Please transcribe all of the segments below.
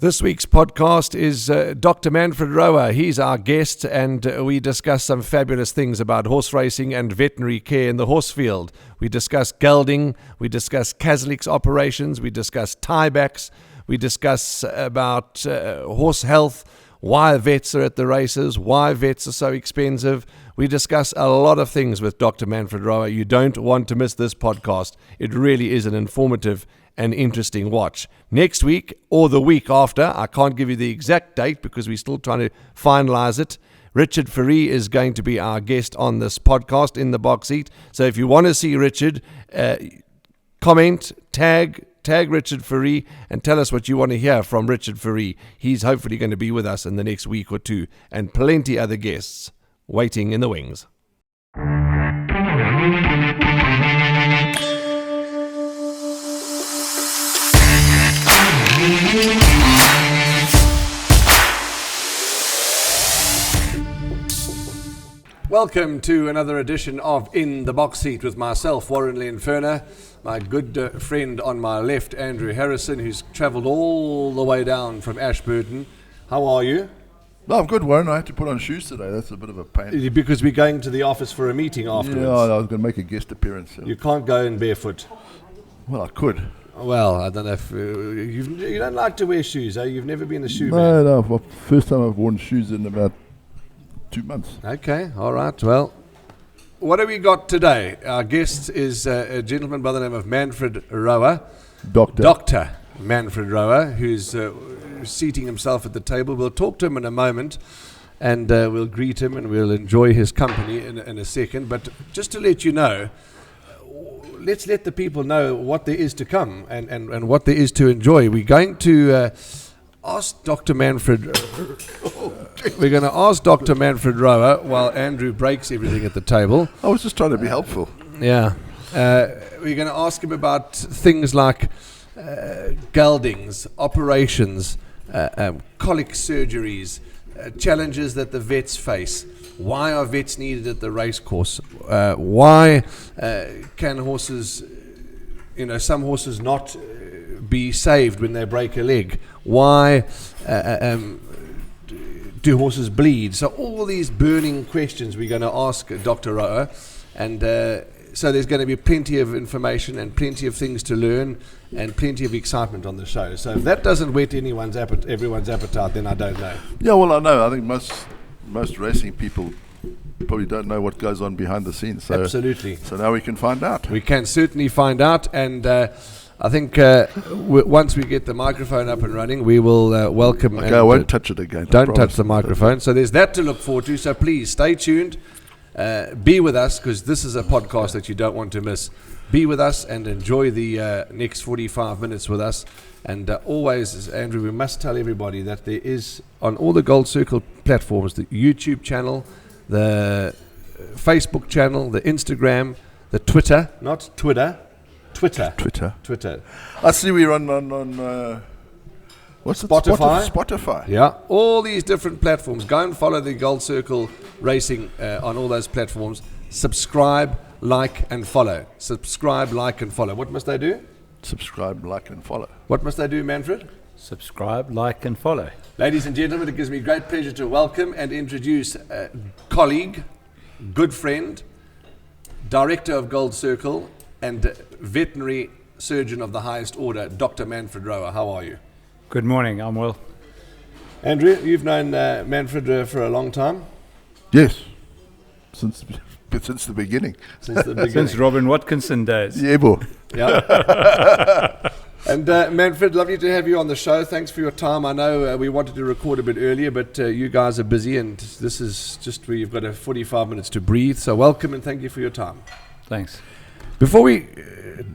This week's podcast is Dr. Manfred Rohwer. He's our guest, and we discuss some fabulous things about horse racing and veterinary care in the horse field. We discuss gelding, we discuss Kazlick's operations, we discuss tiebacks, we discuss about horse health, why vets are at the races, why vets are so expensive. We discuss a lot of things with Dr. Manfred Rohwer. You don't want to miss this podcast. It really is an informative and interesting watch. Next week or the week after, I can't give you the exact date because we're still trying to finalize it. Richard Fourie is going to be our guest on this podcast in the box seat. So if you want to see Richard, comment, tag Richard Fourie and tell us what you want to hear from Richard Fourie. He's hopefully going to be with us in the next week or two, and plenty other guests waiting in the wings. Welcome to another edition of In the Box Seat with myself, Warren Lenferner, my good friend on my left, Andrew Harrison, who's travelled all the way down from Ashburton. How are you? No, I'm good, Warren. I had to put on shoes today. That's a bit of a pain. Because we're going to the office for a meeting afterwards. Yeah, I was going to make a guest appearance. So. You can't go in barefoot. Well, I could. Well, I don't know if you don't like to wear shoes, eh? You've never been a shoe man. No. Well, first time I've worn shoes in about 2 months. Okay, all right. Well, what have we got today? Our guest is a gentleman by the name of Manfred Rohwer. Dr. Manfred Rohwer, who's seating himself at the table. We'll talk to him in a moment, and we'll greet him, and we'll enjoy his company in a second. But just to let you know, let's let the people know what there is to come and what there is to enjoy. We're going to ask Dr. Manfred. We're going to ask Dr. Manfred Rohwer while Andrew breaks everything at the table. I was just trying to be helpful. Yeah. We're going to ask him about things like geldings, operations, colic surgeries, challenges that the vets face. Why are vets needed at the racecourse? Why can horses, some horses not be saved when they break a leg? Why do horses bleed? So all these burning questions we're going to ask Dr. Rohwer, and so there's going to be plenty of information and plenty of things to learn and plenty of excitement on the show. So if that doesn't whet everyone's appetite, then I don't know. Yeah, well, I know. I think most racing people probably don't know what goes on behind the scenes. So, absolutely. So now we can find out. We can certainly find out, and I think once we get the microphone up and running, we will welcome. Okay, I won't touch it again. Don't touch the microphone. So there's that to look forward to. So please stay tuned. Be with us, because this is a podcast that you don't want to miss. Be with us and enjoy the next 45 minutes with us. And always, Andrew, we must tell everybody that there is, on all the Gold Circle platforms, the YouTube channel, the Facebook channel, the Instagram, the Twitter, not Twitter. Twitter. I see we're on what's it? Spotify. Yeah, all these different platforms. Go and follow the Gold Circle Racing on all those platforms. Subscribe, like, and follow. Subscribe, like, and follow. What must they do? Subscribe, like, and follow. What must they do, Manfred? Subscribe, like, and follow. Ladies and gentlemen, it gives me great pleasure to welcome and introduce a colleague, good friend, director of Gold Circle, and veterinary surgeon of the highest order, Dr. Manfred Rohwer. How are you? Good morning, I'm well. Andrew, you've known Manfred for a long time? Yes, since the beginning. Since Robin Watkinson days. Yeah, boy. Yeah. And Manfred, lovely to have you on the show. Thanks for your time. I know we wanted to record a bit earlier, but you guys are busy, and this is just where you've got 45 minutes to breathe. So welcome, and thank you for your time. Thanks. Before we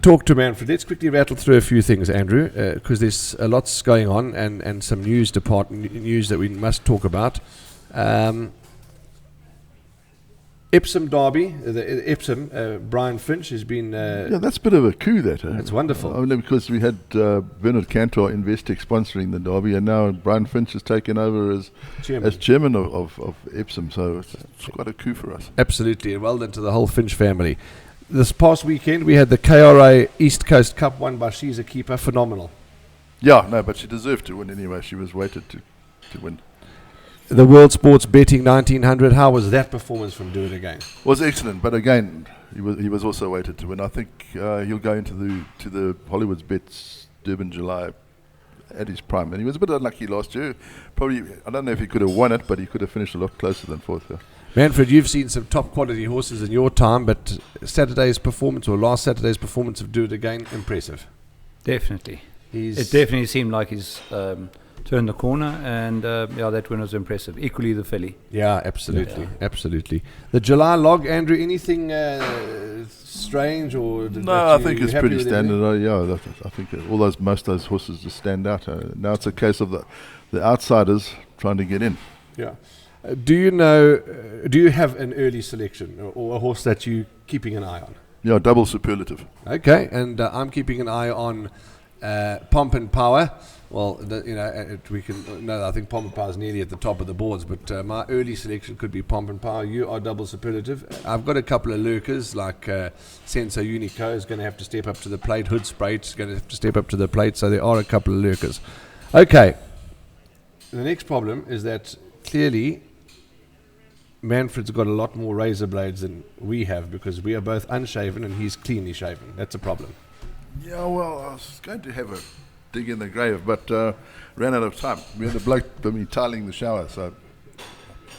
talk to Manfred, let's quickly rattle through a few things, Andrew, because there's a lot's going on and some news that we must talk about. Epsom Derby, Epsom, Brian Finch has been... yeah, that's a bit of a coup, that. It's wonderful. Only because we had Bernard Cantor Investec sponsoring the Derby, and now Brian Finch has taken over as chairman of Epsom, so it's quite a coup for us. Absolutely, and well done to the whole Finch family. This past weekend, we had the KRA East Coast Cup won by She's a Keeper. Phenomenal. Yeah, no, but she deserved to win anyway. She was weighted to win. The World Sports Betting 1900, how was that performance from Do It Again? Was excellent, but again, he was also weighted to win. I think he'll go into the Hollywood's Bets Durban July at his prime, and he was a bit unlucky last year. Probably, I don't know if he could have won it, but he could have finished a lot closer than fourth. Yeah. Manfred, you've seen some top quality horses in your time, but Saturday's performance or last Saturday's performance of Do It Again, impressive. Definitely. It definitely seemed like he's turned the corner, and that win was impressive. Equally the filly. Yeah, absolutely, absolutely. The July log, Andrew, anything strange or? No, I think it's pretty standard. I think most of those horses just stand out. Now it's a case of the outsiders trying to get in. Yeah. Do you have an early selection or a horse that you're keeping an eye on? Yeah, double superlative. Okay, and I'm keeping an eye on Pomp and Power. Well, I think Pomp and Power is nearly at the top of the boards, but my early selection could be Pomp and Power. You are double superlative. I've got a couple of lurkers like Senso Unico is going to have to step up to the plate. Hood Sprite is going to have to step up to the plate. So there are a couple of lurkers. Okay. The next problem is that clearly Manfred's got a lot more razor blades than we have because we are both unshaven and he's cleanly shaven. That's a problem. Yeah, well, I was going to have a dig in the grave, but ran out of time. We had a bloke tiling the shower, so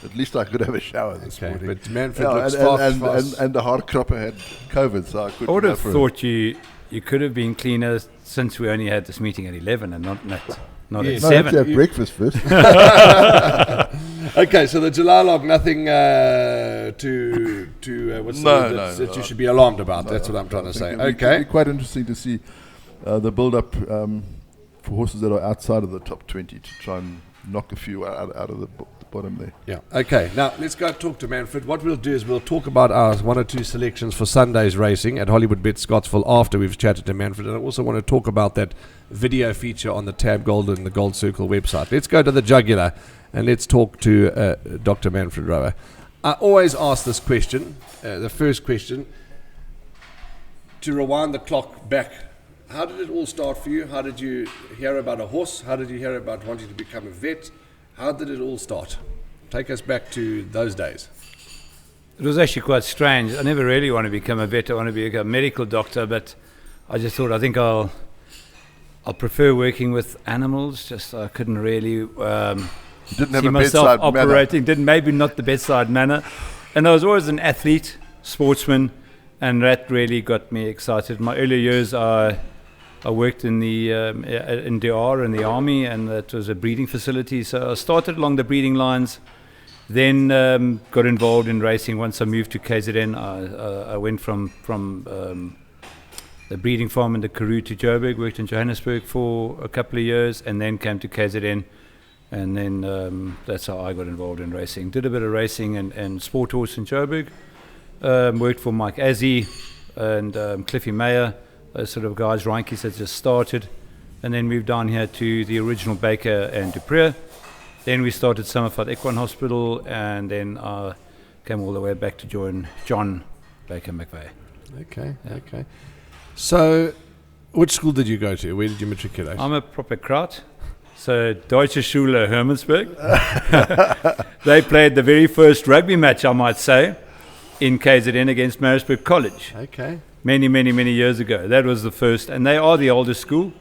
at least I could have a shower this morning. But Manfred looks fast. And the hard cropper had COVID, so I couldn't. I would have thought you could have been cleaner since we only had this meeting at 11 and not at 7. Let's have breakfast first. Okay, so the July log, nothing that you should be alarmed about. That's what I'm trying to say. Okay. It'll be quite interesting to see the build-up for horses that are outside of the top 20 to try and knock a few out of the bottom there. Yeah. Okay. Now let's go talk to Manfred. What we'll do is we'll talk about our one or two selections for Sunday's racing at Hollywood Bet Scottsville after we've chatted to Manfred, and I also want to talk about that video feature on the Tab Gold and the Gold Circle website. Let's go to the jugular and let's talk to Dr. Manfred Rohwer. I always ask this question, the first question, to rewind the clock back. How did it all start for you? How did you hear about a horse? How did you hear about wanting to become a vet? How did it all start? Take us back to those days. It was actually quite strange. I never really want to become a vet. I want to be a medical doctor, but I just thought I think I'll prefer working with animals. Just I couldn't really didn't have see a myself bedside operating. Maybe not the bedside manner. And I was always an athlete, sportsman, and that really got me excited. My early years, I worked in the in DR in the army, and that was a breeding facility. So I started along the breeding lines, then got involved in racing. Once I moved to KZN, I went from the breeding farm in the Karoo to Joburg, worked in Johannesburg for a couple of years, and then came to KZN, and then that's how I got involved in racing. Did a bit of racing and sport horse in Joburg. Worked for Mike Azzi and Cliffy Mayer, those sort of guys. Reinke's had just started, and then moved down here to the original Baker and Dupree. Then we started Summerford Equine Hospital, and then came all the way back to join John Baker McVeigh. Okay. So, which school did you go to? Where did you matriculate? I'm a proper Kraut. So, Deutsche Schule Hermannsburg. They played the very first rugby match, I might say, in KZN against Maritzburg College. Okay. Many, many, many years ago. That was the first, and they are the oldest school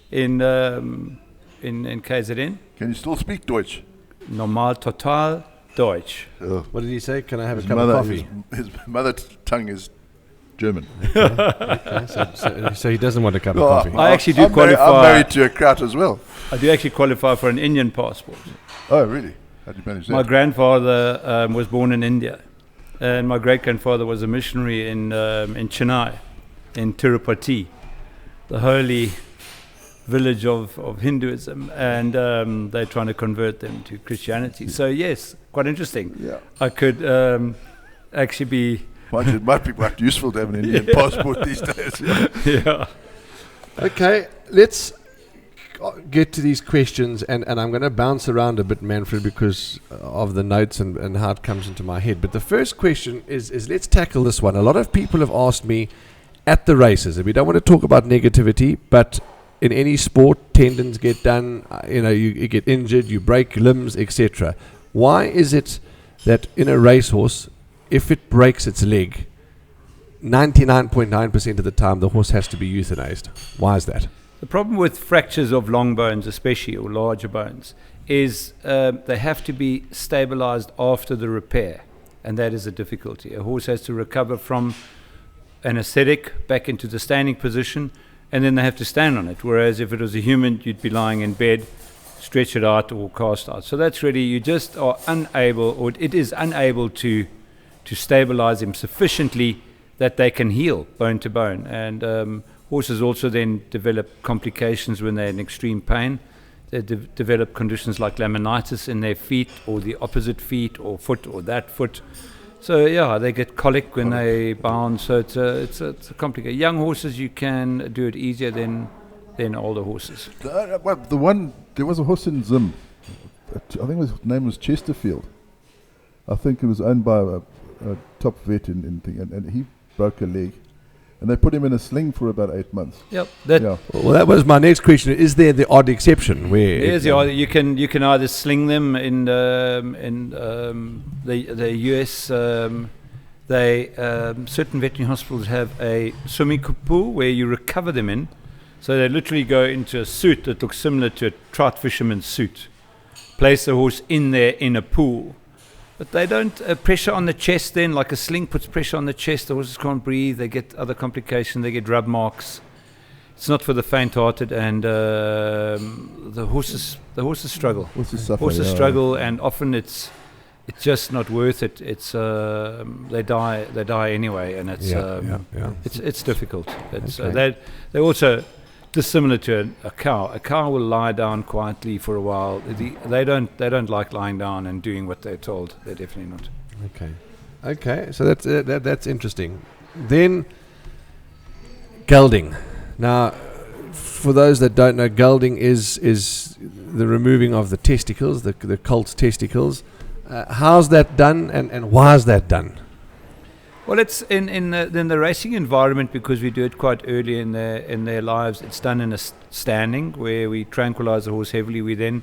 in KZN. Can you still speak Deutsch? Normal, total Deutsch. What did he say? Can I have a cup of coffee? His mother tongue is German. Okay. So he doesn't want a cup of coffee. I actually do qualify. I'm married to a Kraut as well. I do actually qualify for an Indian passport. Oh, really? How did you manage that? My grandfather was born in India. And my great-grandfather was a missionary in Chennai, in Tirupati, the holy village of Hinduism, and they're trying to convert them to Christianity. So yes, quite interesting. Yeah. I could actually be... It might be quite useful to have an Indian passport these days. Yeah. Okay, let's get to these questions, and I'm going to bounce around a bit, Manfred, because of the notes and how it comes into my head. But the first question is let's tackle this one. A lot of people have asked me at the races, and we don't want to talk about negativity, but in any sport, tendons get done, you get injured, you break limbs, etc. Why is it that in a racehorse, if it breaks its leg, 99.9% of the time the horse has to be euthanized? Why is that? The problem with fractures of long bones, especially, or larger bones, is they have to be stabilized after the repair, and that is a difficulty. A horse has to recover from anesthetic back into the standing position, and then they have to stand on it, whereas if it was a human, you'd be lying in bed, stretch it out or cast out. So that's really, you just are unable, or it is unable to stabilize them sufficiently that they can heal bone to bone. And horses also then develop complications when they're in extreme pain. They develop conditions like laminitis in their feet, or the opposite feet, or foot, or that foot. So yeah, they get colic when they bound. So it's a complicated. Young horses, you can do it easier than older horses. There was a horse in Zim. I think his name was Chesterfield. I think it was owned by a top vet in thing, and he broke a leg. And they put him in a sling for about 8 months. Yep. Well, that was my next question. Is there the odd exception where you can either sling them in the US? Certain veterinary hospitals have a swimming pool where you recover them in. So they literally go into a suit that looks similar to a trout fisherman's suit, place the horse in there in a pool. But they don't pressure on the chest then, like a sling puts pressure on the chest, the horses can't breathe, they get other complications, they get rub marks. It's not for the faint-hearted, and the horses struggle. Horses struggle, and often it's just not worth it. It's they die anyway, and it's difficult. They're also dissimilar to a cow. A cow will lie down quietly for a while. They don't like lying down and doing what they're told. They're definitely not. Okay. So that's interesting. Then gelding. Now, for those that don't know, gelding is the removing of the testicles, the colt's testicles. How's that done, and why is that done? Well, it's in the racing environment, because we do it quite early in their lives. It's done in a standing where we tranquilize the horse heavily. We then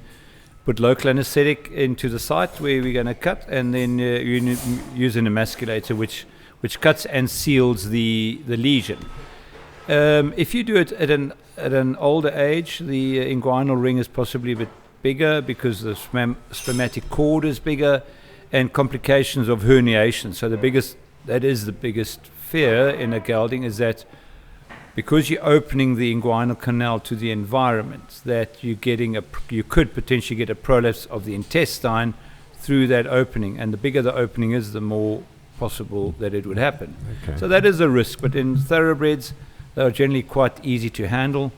put local anesthetic into the site where we're going to cut, and then use an emasculator which cuts and seals the lesion. If you do it at an older age, the inguinal ring is possibly a bit bigger because the spermatic cord is bigger, and complications of herniation. So that is the biggest fear in a gelding, is that because you're opening the inguinal canal to the environment, that you could potentially get a prolapse of the intestine through that opening, and the bigger the opening is, the more possible that it would happen. Okay. So that is a risk, but in thoroughbreds, they are generally quite easy to handle.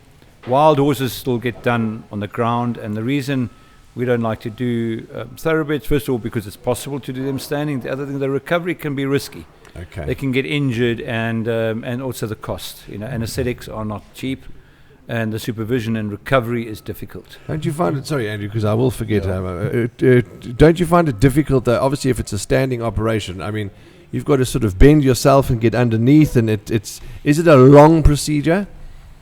Wild horses still get done on the ground, and the reason we don't like to do thoroughbreds, first of all, because it's possible to do them standing. The other thing, the recovery can be risky. Okay. They can get injured, and also the cost. Anesthetics are not cheap, and the supervision and recovery is difficult. Don't you find it? Sorry, Andrew, because I will forget. Don't you find it difficult? Obviously, if it's a standing operation, I mean, you've got to sort of bend yourself and get underneath, and is it a long procedure?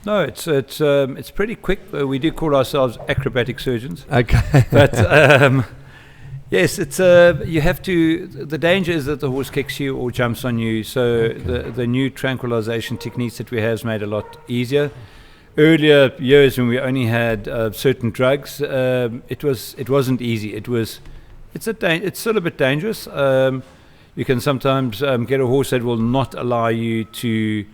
No, it's pretty quick. We do call ourselves acrobatic surgeons. Okay, but yes, it's you have to. The danger is that the horse kicks you or jumps on you. So okay. the new tranquilization techniques that we have has made it a lot easier. Earlier years, when we only had certain drugs, it wasn't easy. It's still a bit dangerous. You can sometimes get a horse that will not allow you to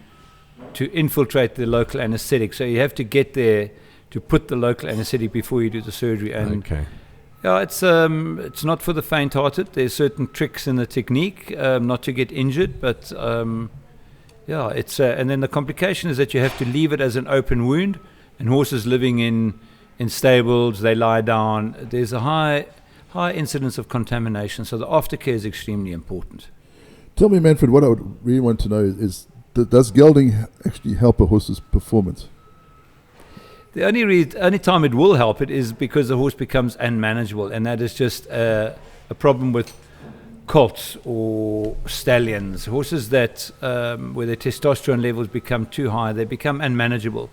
infiltrate the local anesthetic. So you have to get there to put the local anesthetic before you do the surgery. And okay. Yeah, it's not for the faint-hearted. There's certain tricks in the technique not to get injured, but it's and then the complication is that you have to leave it as an open wound. And horses living in stables, they lie down. There's a high incidence of contamination, so the aftercare is extremely important. Tell me, Manfred, what I would really want to know is does gelding actually help a horse's performance? The only time it will help it is because the horse becomes unmanageable, and that is just a problem with colts or stallions. Horses that where their testosterone levels become too high, they become unmanageable.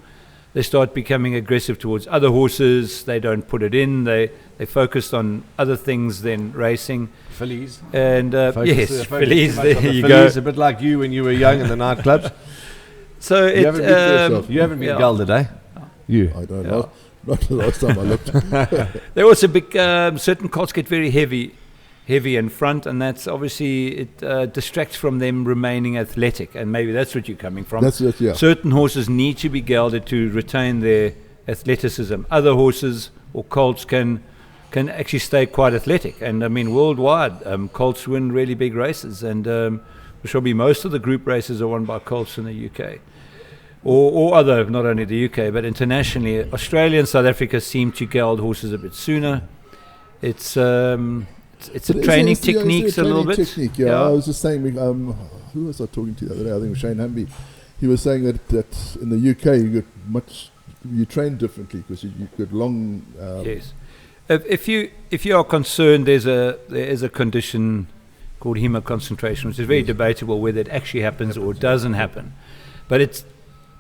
they start becoming aggressive towards other horses. They don't put it in. They focused on other things than racing. Fillies. And yes, fillies. There you fillies, go. a bit like you when you were young in the nightclubs. So You haven't been for yourself. You haven't been Yeah. gelded, eh? You. I don't Yeah. know. Not the last time I looked. There also certain colts get very heavy in front, and that's obviously it distracts from them remaining athletic, and maybe that's what you're coming from. That's it, yeah. Certain horses need to be gelded to retain their athleticism. Other horses or colts can actually stay quite athletic, and I mean worldwide, colts win really big races, and probably most of the group races are won by colts in the UK. Or other, not only the UK, but internationally. Australia and South Africa seem to geld horses a bit sooner. It's a training techniques a little bit. Technique, yeah. I was just saying, who was I talking to the other day? I think it was Shane Hamby. He was saying that in the UK you train differently because you get long. Yes. If you are concerned, there is a condition called hemoconcentration, which is very debatable whether it actually happens or doesn't happen. But it's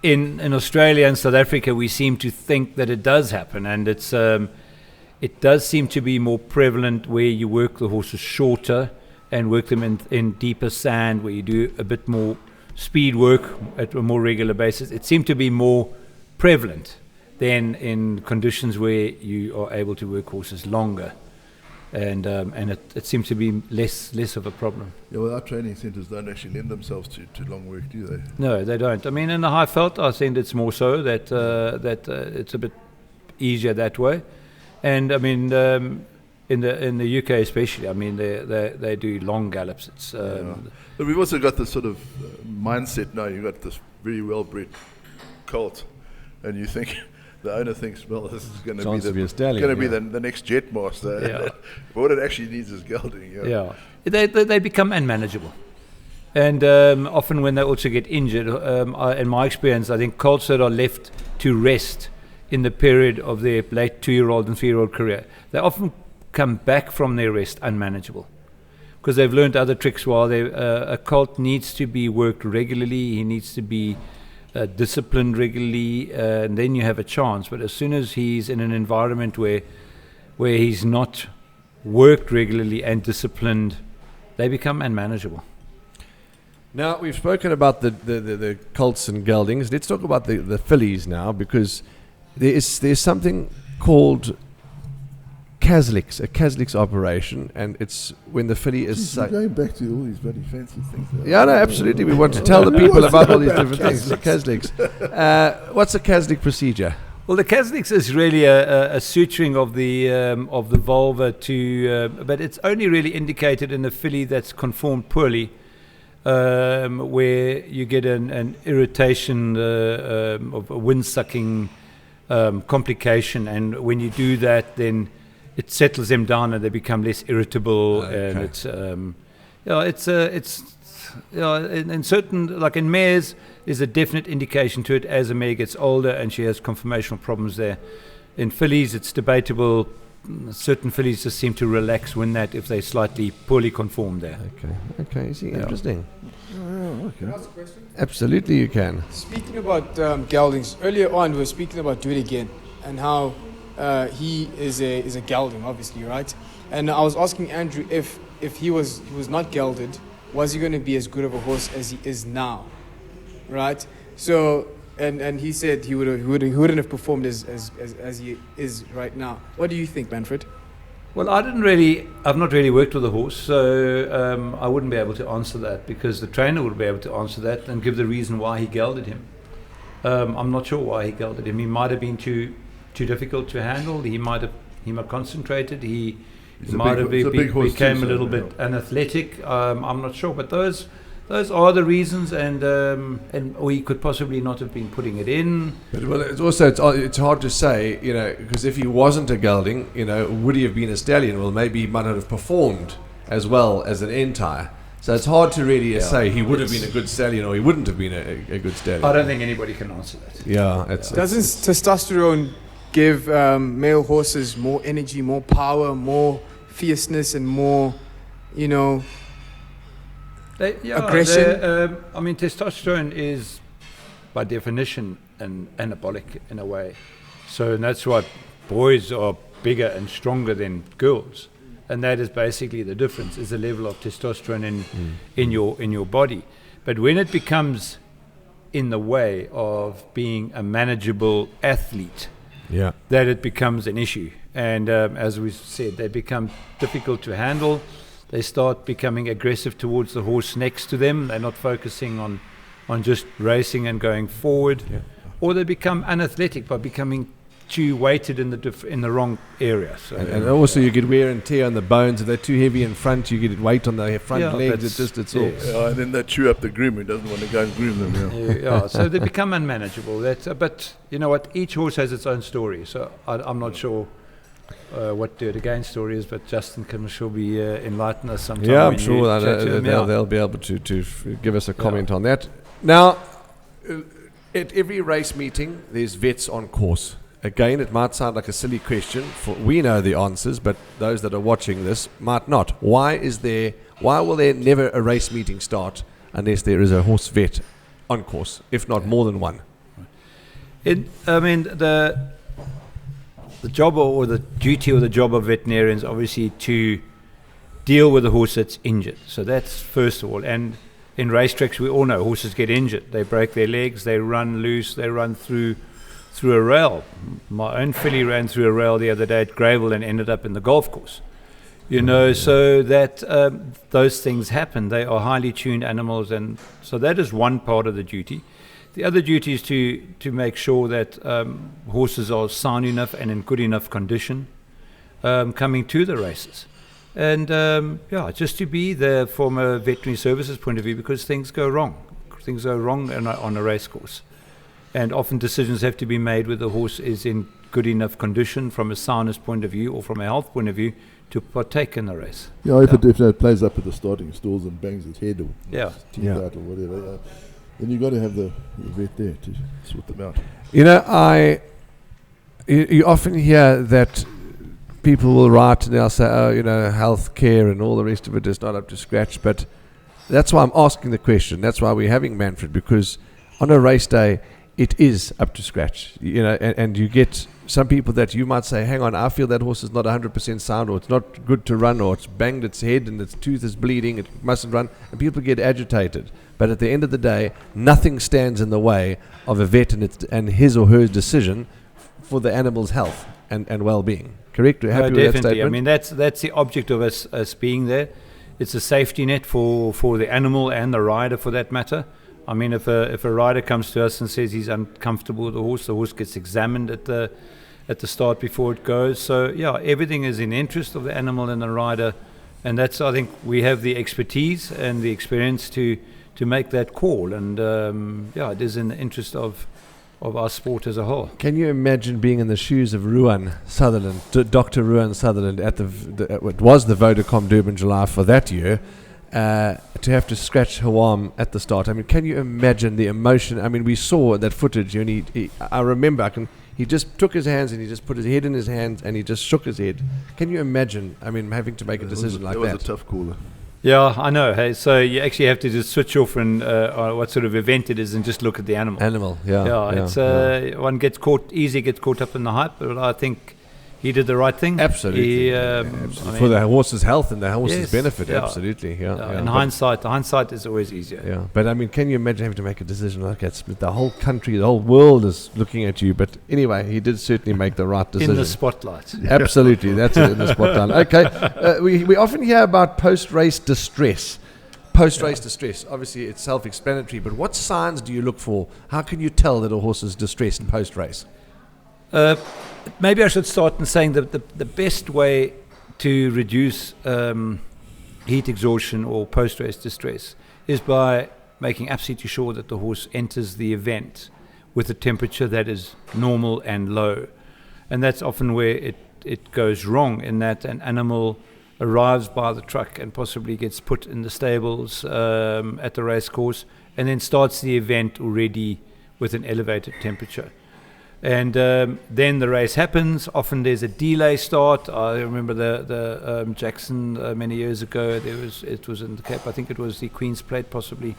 in Australia and South Africa, we seem to think that it does happen, and it does seem to be more prevalent where you work the horses shorter and work them in deeper sand, where you do a bit more speed work at a more regular basis. It seemed to be more prevalent than in conditions where you are able to work horses longer, and it seems to be less of a problem. Yeah, well, our training centres don't actually lend themselves to long work, do they? No, they don't. I mean, in the high felt, I think it's more so that it's a bit easier that way. And I mean, in the UK especially, I mean, they do long gallops. It's But we've also got this sort of mindset now. You've got this very well-bred colt, and you think the owner thinks, well, this is going to be a stallion, the next jet master. Yeah. But what it actually needs is gelding. Yeah, they become unmanageable, and often when they also get injured, in my experience, I think colts that are left to rest in the period of their late 2-year-old and 3-year-old career, they often come back from their rest unmanageable because they've learned other tricks. While a colt needs to be worked regularly, he needs to be disciplined regularly, and then you have a chance. But as soon as he's in an environment where he's not worked regularly and disciplined, they become unmanageable. Now, we've spoken about the colts and geldings. Let's talk about the fillies now, because there's something called Caslix, a Caslix operation, and it's when the filly is... You're going back to all these bloody fancy things. Yeah, no, absolutely. We want to tell the people about all these different things. The Caslix. What's a Caslix procedure? Well, the Caslix is really a suturing of the vulva to, but it's only really indicated in a filly that's conformed poorly, where you get an irritation of a wind-sucking complication, and when you do that, then it settles them down and they become less irritable. Okay. And it's in certain, like in mares, there's a definite indication to it as a mare gets older and she has conformational problems there. In fillies, it's debatable. Certain fillies just seem to relax when if they slightly poorly conform there. Okay. You see, interesting. Oh, Can I okay. ask a question? Absolutely, you can. Speaking about geldings, earlier on we were speaking about Do It Again and how he is a gelding, obviously, right? And I was asking Andrew if he was not gelded, was he going to be as good of a horse as he is now, right? So and he said he wouldn't have performed as he is right now. What do you think, Manfred? Well, I've not really worked with a horse, so I wouldn't be able to answer that, because the trainer would be able to answer that and give the reason why he gelded him. I'm not sure why he gelded him. He might have been too difficult to handle. He might have concentrated. He might have became a little bit unathletic. I'm not sure, but those are the reasons, and or he could possibly not have been putting it in. But, well, it's hard to say, because if he wasn't a gelding, would he have been a stallion? Well, maybe he might not have performed as well as an entire. So it's hard to really say he would have been a good stallion or he wouldn't have been a good stallion. I don't think anybody can answer that. Yeah, Doesn't testosterone give male horses more energy, more power, more fierceness, and more, aggression? I mean, testosterone is, by definition, anabolic in a way. So and that's why boys are bigger and stronger than girls, and that is basically the difference, is the level of testosterone in your body. But when it becomes in the way of being a manageable athlete, that it becomes an issue. And as we said, they become difficult to handle. They start becoming aggressive towards the horse next to them. They're not focusing on just racing and going forward. Or they become unathletic by becoming too weighted in the wrong area. So and also you get wear and tear on the bones. If they're too heavy in front, you get weight on the front legs. It's all. And then they chew up the groom who doesn't want to go and groom them. So they become unmanageable. But you know what? Each horse has its own story. So I'm not sure what Do It Again story is, but Justin can sure be enlighten us sometime. Yeah, I'm sure they'll be able to give us a comment on that. Now, at every race meeting, there's vets on course. Again, it might sound like a silly question. We know the answers, but those that are watching this might not. Why will there never a race meeting start unless there is a horse vet on course, if not more than one? The job or the duty or the job of veterinarians obviously to deal with a horse that's injured. So that's first of all. And in racetracks, we all know horses get injured. They break their legs, they run loose, they run through a rail. My own filly ran through a rail the other day at Gravel and ended up in the golf course. So that those things happen. They are highly tuned animals, and so that is one part of the duty. The other duty is to make sure that horses are sound enough and in good enough condition coming to the races. And just to be there from a veterinary services point of view, because things go wrong. Things go wrong on a race course. And often decisions have to be made where the horse is in good enough condition from a soundness point of view or from a health point of view to partake in the race. If it plays up at the starting stalls and bangs its head or teeth out or whatever, then you've got to have the vet there to sort them out. You often hear that people will write and they'll say, health care and all the rest of it is not up to scratch. But that's why I'm asking the question. That's why we're having Manfred, because on a race day, it is up to scratch, and you get some people that you might say, hang on, I feel that horse is not 100% sound, or it's not good to run, or it's banged its head and its tooth is bleeding, it mustn't run, and people get agitated. But at the end of the day, nothing stands in the way of a vet and his or her decision for the animal's health and well-being. Correct? Happy with that statement? I mean, that's the object of us being there. It's a safety net for the animal and the rider, for that matter. I mean, if a rider comes to us and says he's uncomfortable with the horse gets examined at the start before it goes. So everything is in the interest of the animal and the rider, and that's, I think, we have the expertise and the experience to make that call. And it is in the interest of our sport as a whole. Can you imagine being in the shoes of Ruan Sutherland, Dr. Ruan Sutherland, at it was the Vodacom Durban July for that year? To have to scratch her arm at the start. I mean, can you imagine the emotion? I mean, we saw that footage, and I remember, he just took his hands and he just put his head in his hands and he just shook his head. Can you imagine, having to make a decision like that? That was a tough call. Yeah, I know. Hey, so you actually have to just switch off and what sort of event it is and just look at the animal. One gets caught up in the hype, but I think he did the right thing. Absolutely. For the horse's health and the horse's benefit. Absolutely. In hindsight is always easier. Yeah. But can you imagine having to make a decision like that? The whole country, the whole world is looking at you. But anyway, he did certainly make the right decision. In the spotlight. Absolutely. That's it, in the spotlight. Okay. We often hear about post-race distress. Distress. Obviously, it's self-explanatory. But what signs do you look for? How can you tell that a horse is distressed post-race? Maybe I should start in saying that the best way to reduce heat exhaustion or post-race distress is by making absolutely sure that the horse enters the event with a temperature that is normal and low. And that's often where it goes wrong, in that an animal arrives by the truck and possibly gets put in the stables at the race course and then starts the event already with an elevated temperature. And then the race happens. Often there's a delay start. I remember the Jackson many years ago. It was in the Cape. I think it was the Queen's Plate possibly.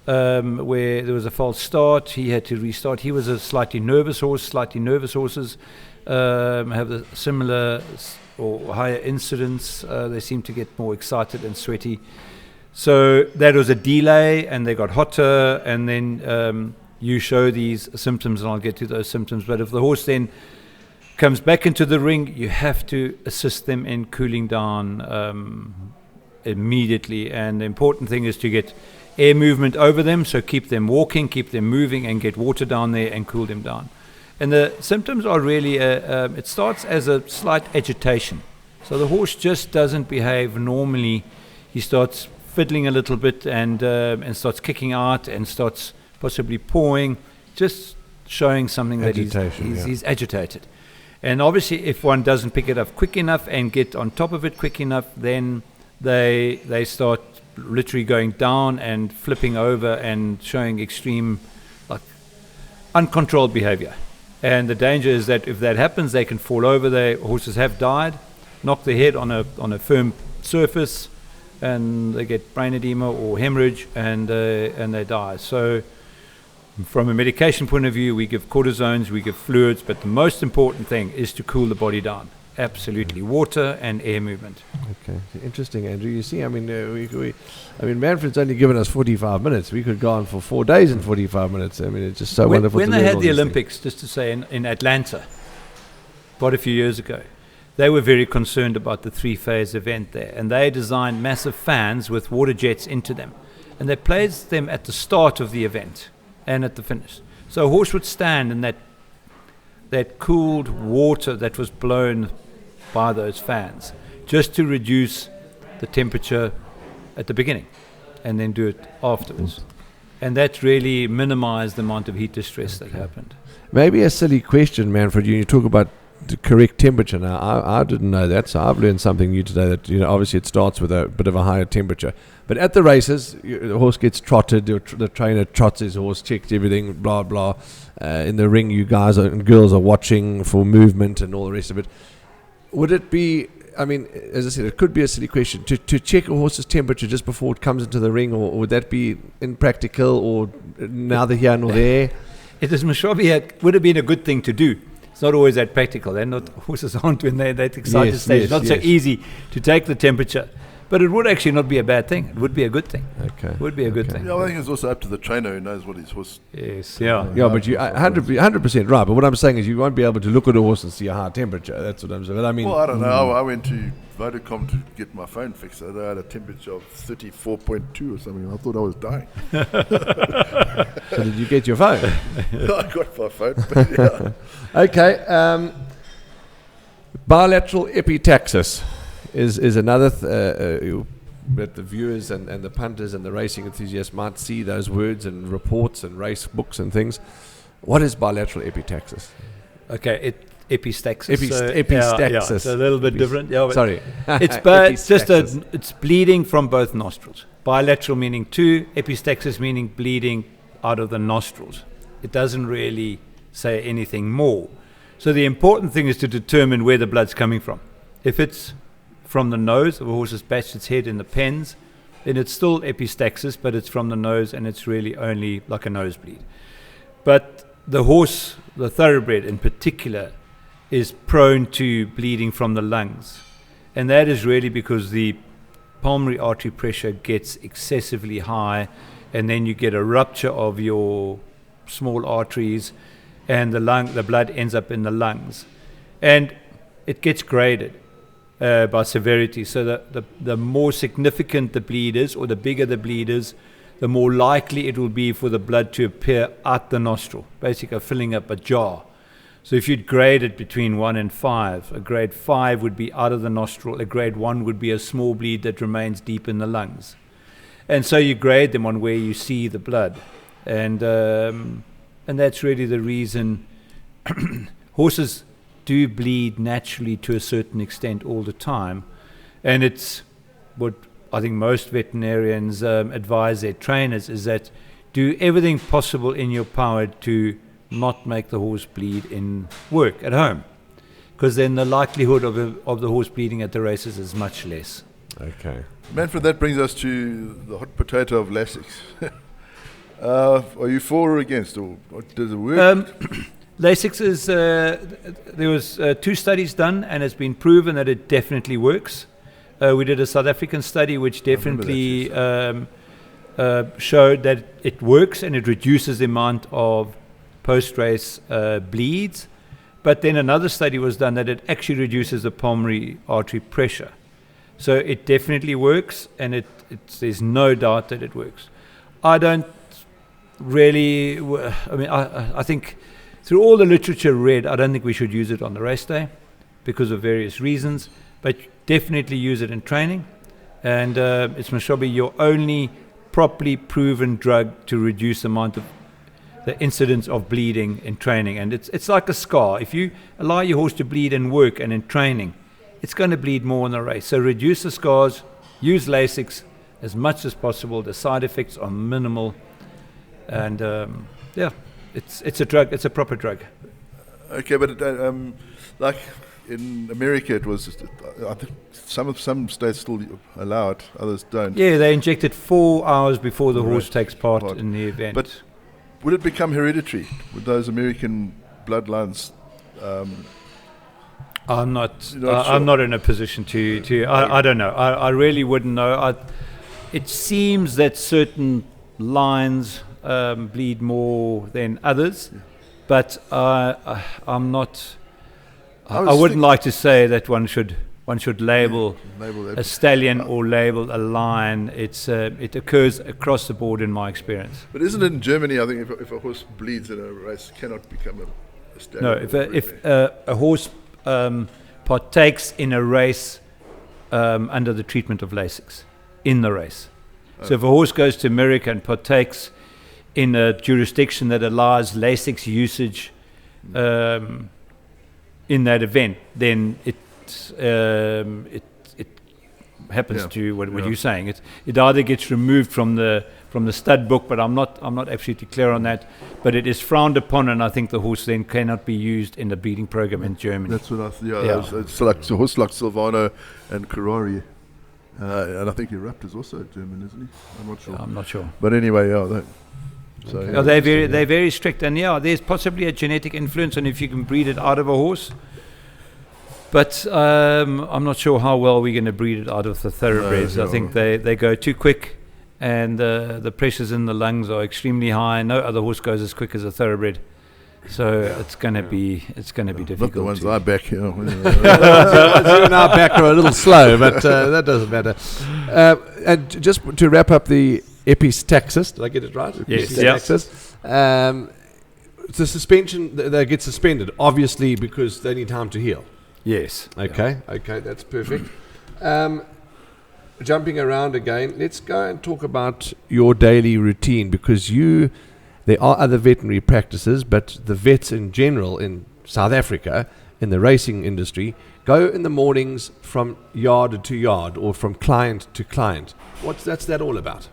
where there was a false start. He had to restart. He was a slightly nervous horse. Slightly nervous horses have a similar or higher incidence. They seem to get more excited and sweaty. So that was a delay, and they got hotter, and then you show these symptoms, and I'll get to those symptoms. But if the horse then comes back into the ring, you have to assist them in cooling down immediately. And the important thing is to get air movement over them, so keep them walking, keep them moving, and get water down there and cool them down. And the symptoms are really, it starts as a slight agitation. So the horse just doesn't behave normally. He starts fiddling a little bit and starts kicking out and starts possibly pawing, just showing something that he's agitated. And obviously, if one doesn't pick it up quick enough and get on top of it quick enough, then they start literally going down and flipping over and showing extreme, like, uncontrolled behavior. And the danger is that if that happens, they can fall over. The horses have died, knock their head on a firm surface, and they get brain edema or hemorrhage, and they die. So from a medication point of view, we give cortisones, we give fluids, but the most important thing is to cool the body down. Absolutely, water and air movement. Okay, interesting, Andrew. You see, I mean, Manfred's only given us 45 minutes. We could go on for 4 days in 45 minutes. I mean, it's just so wonderful. When they had the Olympics, just to say, in Atlanta, quite a few years ago, they were very concerned about the three-phase event there, and they designed massive fans with water jets into them, and they placed them at the start of the event and at the finish. So a horse would stand in that cooled water that was blown by those fans, just to reduce the temperature at the beginning, and then do it afterwards. And that really minimized the amount of heat distress that happened. Maybe a silly question, Manfred. You talk about the correct temperature. Now, I didn't know that, so I've learned something new today. That obviously it starts with a bit of a higher temperature, but at the races, the horse gets trotted. The trainer trots his horse, checks everything, blah blah. In the ring, you guys and girls are watching for movement and all the rest of it. Would it be? I mean, as I said, it could be a silly question to check a horse's temperature just before it comes into the ring, or would that be impractical, or neither here nor there? It is Mashobi would have been a good thing to do. It's not always that practical. Horses aren't when they're that excited stage. It's not so easy to take the temperature. But it would actually not be a bad thing. It would be a good thing. Okay. It would be a good thing. Yeah, I think it's also up to the trainer who knows what his horse... Yes, yeah. Yeah, but you 100% right. But what I'm saying is you won't be able to look at a horse and see a high temperature. That's what I'm saying. But I mean... Well, I don't know. I went to Vodacom to get my phone fixed. I had a temperature of 34.2 or something. I thought I was dying. So did you get your phone? I got my phone. But yeah. Okay. Bilateral epitaxis is another that the viewers and the punters and the racing enthusiasts might see those words and reports and race books and things. What is bilateral epitaxis? Okay, epistaxis. Epistaxis. It's a little bit different. Yeah, sorry. It's just it's bleeding from both nostrils. Bilateral meaning two, epistaxis meaning bleeding out of the nostrils. It doesn't really say anything more. So the important thing is to determine where the blood's coming from. If it's from the nose, if a horse has bashed its head in the pens, then it's still epistaxis, but it's from the nose, and it's really only like a nosebleed. But the horse, the thoroughbred in particular, is prone to bleeding from the lungs. And that is really because the pulmonary artery pressure gets excessively high, and then you get a rupture of your small arteries, and the blood ends up in the lungs. And it gets graded by severity. So the more significant the bleed is, or the bigger the bleed is, the more likely it will be for the blood to appear out the nostril, basically filling up a jar. So if you'd grade it between 1 and 5, a grade 5 would be out of the nostril, a grade 1 would be a small bleed that remains deep in the lungs. And so you grade them on where you see the blood. And that's really the reason horses do bleed naturally to a certain extent all the time. And it's what I think most veterinarians advise their trainers is that do everything possible in your power to not make the horse bleed in work at home, because then the likelihood of the horse bleeding at the races is much less. Okay. Manfred, that brings us to the hot potato of Lasix. Are you for or against, or does it work? Lasix is, there was 2 studies done, and it's been proven that it definitely works. We did a South African study which definitely showed that it works and it reduces the amount of post-race bleeds. But then another study was done that it actually reduces the pulmonary artery pressure. So it definitely works, and there's no doubt that it works. I don't really, I think through all the literature read, I don't think we should use it on the race day because of various reasons, but definitely use it in training. And it's Mashobi, your only properly proven drug to reduce the amount of the incidence of bleeding in training. And it's like a scar. If you allow your horse to bleed in work and in training, it's going to bleed more in the race. So reduce the scars, use Lasix as much as possible. The side effects are minimal. And it's a drug. It's a proper drug. Okay, but like in America, it was. I think some states still allow it, others don't. Yeah, they inject it 4 hours before the horse takes part in the event. But would it become hereditary with those American bloodlines? I'm not in a position to. I don't know. I really wouldn't know. It seems that certain lines bleed more than others, but I'm not. I wouldn't like to say that one should label a stallion or label a lion. It occurs across the board in my experience. But isn't it in Germany? I think if a horse bleeds in a race, cannot become a stallion. No, if a horse partakes in a race under the treatment of Lasix in the race. So if a horse goes to America and partakes in a jurisdiction that allows Lasix usage in that event, then it happens to what you're saying. It either gets removed from the stud book, but I'm not absolutely clear on that. But it is frowned upon, and I think the horse then cannot be used in the breeding program in Germany. That's what I thought. It's like a horse like Silvano and Carrari. And I think Erupt is also German, isn't he? I'm not sure. But anyway, they're very strict, and there's possibly a genetic influence on if you can breed it out of a horse. But I'm not sure how well we're going to breed it out of the thoroughbreds. I think they go too quick, and the pressures in the lungs are extremely high. No other horse goes as quick as a thoroughbred. So it's going to be difficult. Not the ones I back here. The ones you and I back are a little slow, but that doesn't matter. And just to wrap up the epistaxis, did I get it right? Yes. Epistaxis. The suspension, they get suspended, obviously, because they need time to heal. Yes. Okay, that's perfect. Jumping around again, let's go and talk about your daily routine, because there are other veterinary practices, but the vets in general in South Africa, in the racing industry, go in the mornings from yard to yard or from client to client. What's that all about?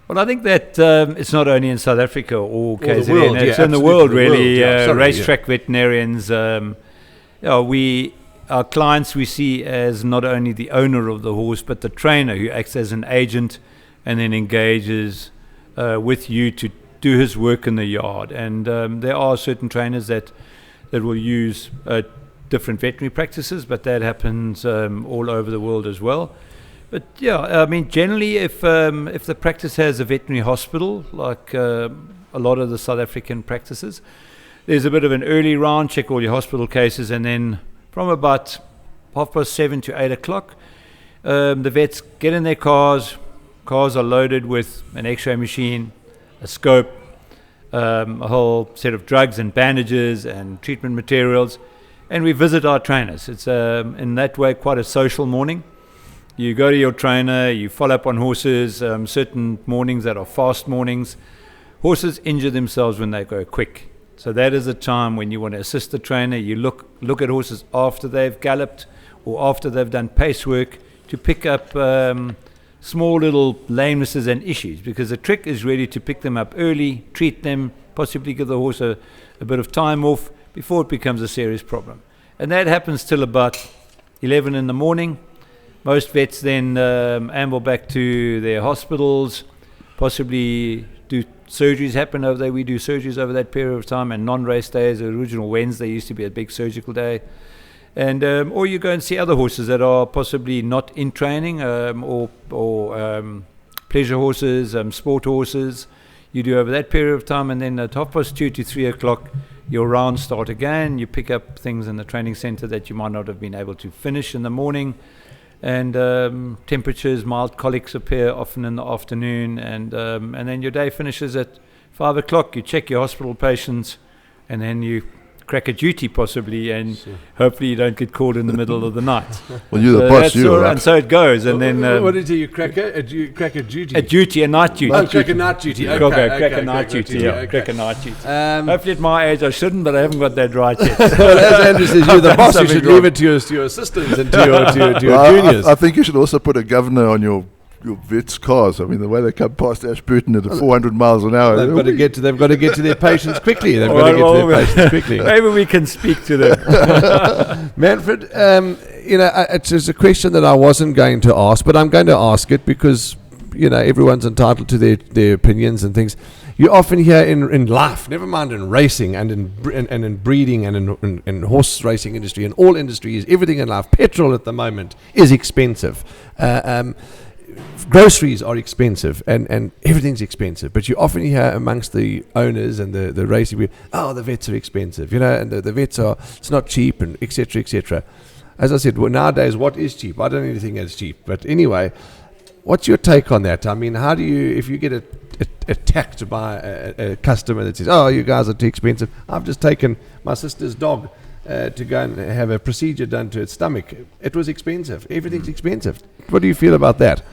Well, I think that it's not only in South Africa or KZN, the world, it's in the world, really. Racetrack Racetrack veterinarians, our clients we see as not only the owner of the horse, but the trainer who acts as an agent and then engages with you to do his work in the yard. And there are certain trainers that will use different veterinary practices, but that happens all over the world as well. But generally, if the practice has a veterinary hospital, like a lot of the South African practices, there's a bit of an early round, check all your hospital cases, and then from about 7:30 to 8 o'clock, the vets get in their cars. Cars are loaded with an X-ray machine, a scope, a whole set of drugs and bandages and treatment materials, and we visit our trainers. It's in that way quite a social morning. You go to your trainer, you follow up on horses, certain mornings that are fast mornings. Horses injure themselves when they go quick. So that is a time when you want to assist the trainer. You look at horses after they've galloped or after they've done pace work to pick up small little lamenesses and issues, because the trick is really to pick them up early, treat them, possibly give the horse a bit of time off before it becomes a serious problem. And that happens till about 11 in the morning. Most vets then amble back to their hospitals, possibly do surgeries happen over there. We do surgeries over that period of time, and non-race days. The original Wednesday used to be a big surgical day. And or you go and see other horses that are possibly not in training, or pleasure horses, sport horses. You do over that period of time, and then at 2:30 to 3 o'clock, your rounds start again. You pick up things in the training center that you might not have been able to finish in the morning. And temperatures, mild colics appear often in the afternoon, and then your day finishes at 5 o'clock. You check your hospital patients, and then you crack a duty possibly, and hopefully you don't get called in the middle of the night. Well, you're the boss, you right? And so it goes, and then what did you crack a duty? A night duty. Oh, crack a night duty. Crack a night duty. Crack a night duty. Hopefully at my age I shouldn't, but I haven't got that right yet. Well, as Andrew says, you're the boss. You should leave it to your assistants and to your juniors. I think you should also put a governor on your vets' cars. I mean, the way they come past Ashburton at 400 miles an hour. They've got to get to their patients quickly. Maybe we can speak to them. Manfred, it's a question that I wasn't going to ask, but I'm going to ask it because, everyone's entitled to their opinions and things. You often hear in life, never mind in racing and in breeding and in horse racing industry, in all industries, everything in life, petrol at the moment is expensive. Groceries are expensive and everything's expensive, but you often hear amongst the owners and the racing people, the vets are expensive, and the vets it's not cheap, and etc. etc. As I said, nowadays what is cheap? I don't even think it's cheap, but anyway, what's your take on that? I mean, how do you, if you get attacked by a customer that says, you guys are too expensive, I've just taken my sister's dog to go and have a procedure done to its stomach. It was expensive. Everything's expensive. What do you feel about that?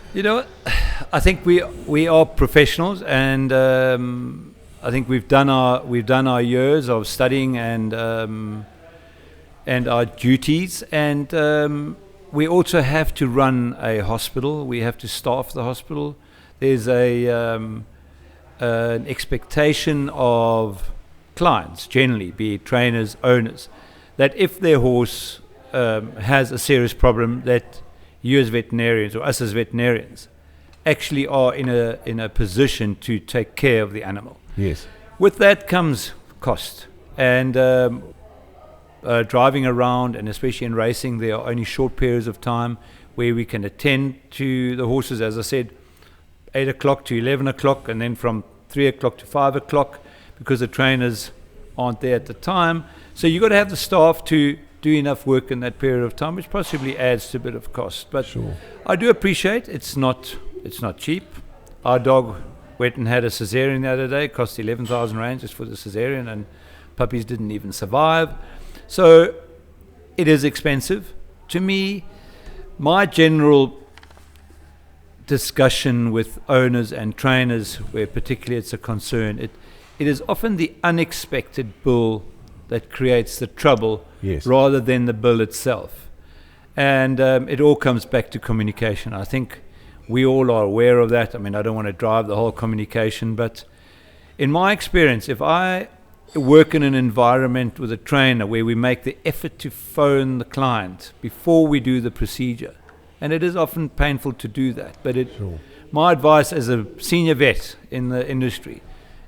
I think we are professionals, and I think we've done our years of studying and our duties, and we also have to run a hospital. We have to staff the hospital. There's an expectation of clients, generally, be it trainers, owners, that if their horse has a serious problem, that you as veterinarians or us as veterinarians actually are in a position to take care of the animal. Yes. With that comes cost, and driving around, and especially in racing, there are only short periods of time where we can attend to the horses, as I said, 8 o'clock to 11 o'clock, and then from 3 o'clock to 5 o'clock, because the trainers aren't there at the time. So you've got to have the staff to do enough work in that period of time, which possibly adds to a bit of cost. But sure. I do appreciate it's not cheap. Our dog went and had a cesarean the other day. It cost 11,000 rand just for the cesarean, and puppies didn't even survive. So it is expensive. To me, my general discussion with owners and trainers, where particularly it's a concern, it is often the unexpected bull that creates the trouble, yes, rather than the bull itself. And it all comes back to communication. I think we all are aware of that. I mean, I don't want to drive the whole communication, but in my experience, if I work in an environment with a trainer where we make the effort to phone the client before we do the procedure, and it is often painful to do that, but my advice as a senior vet in the industry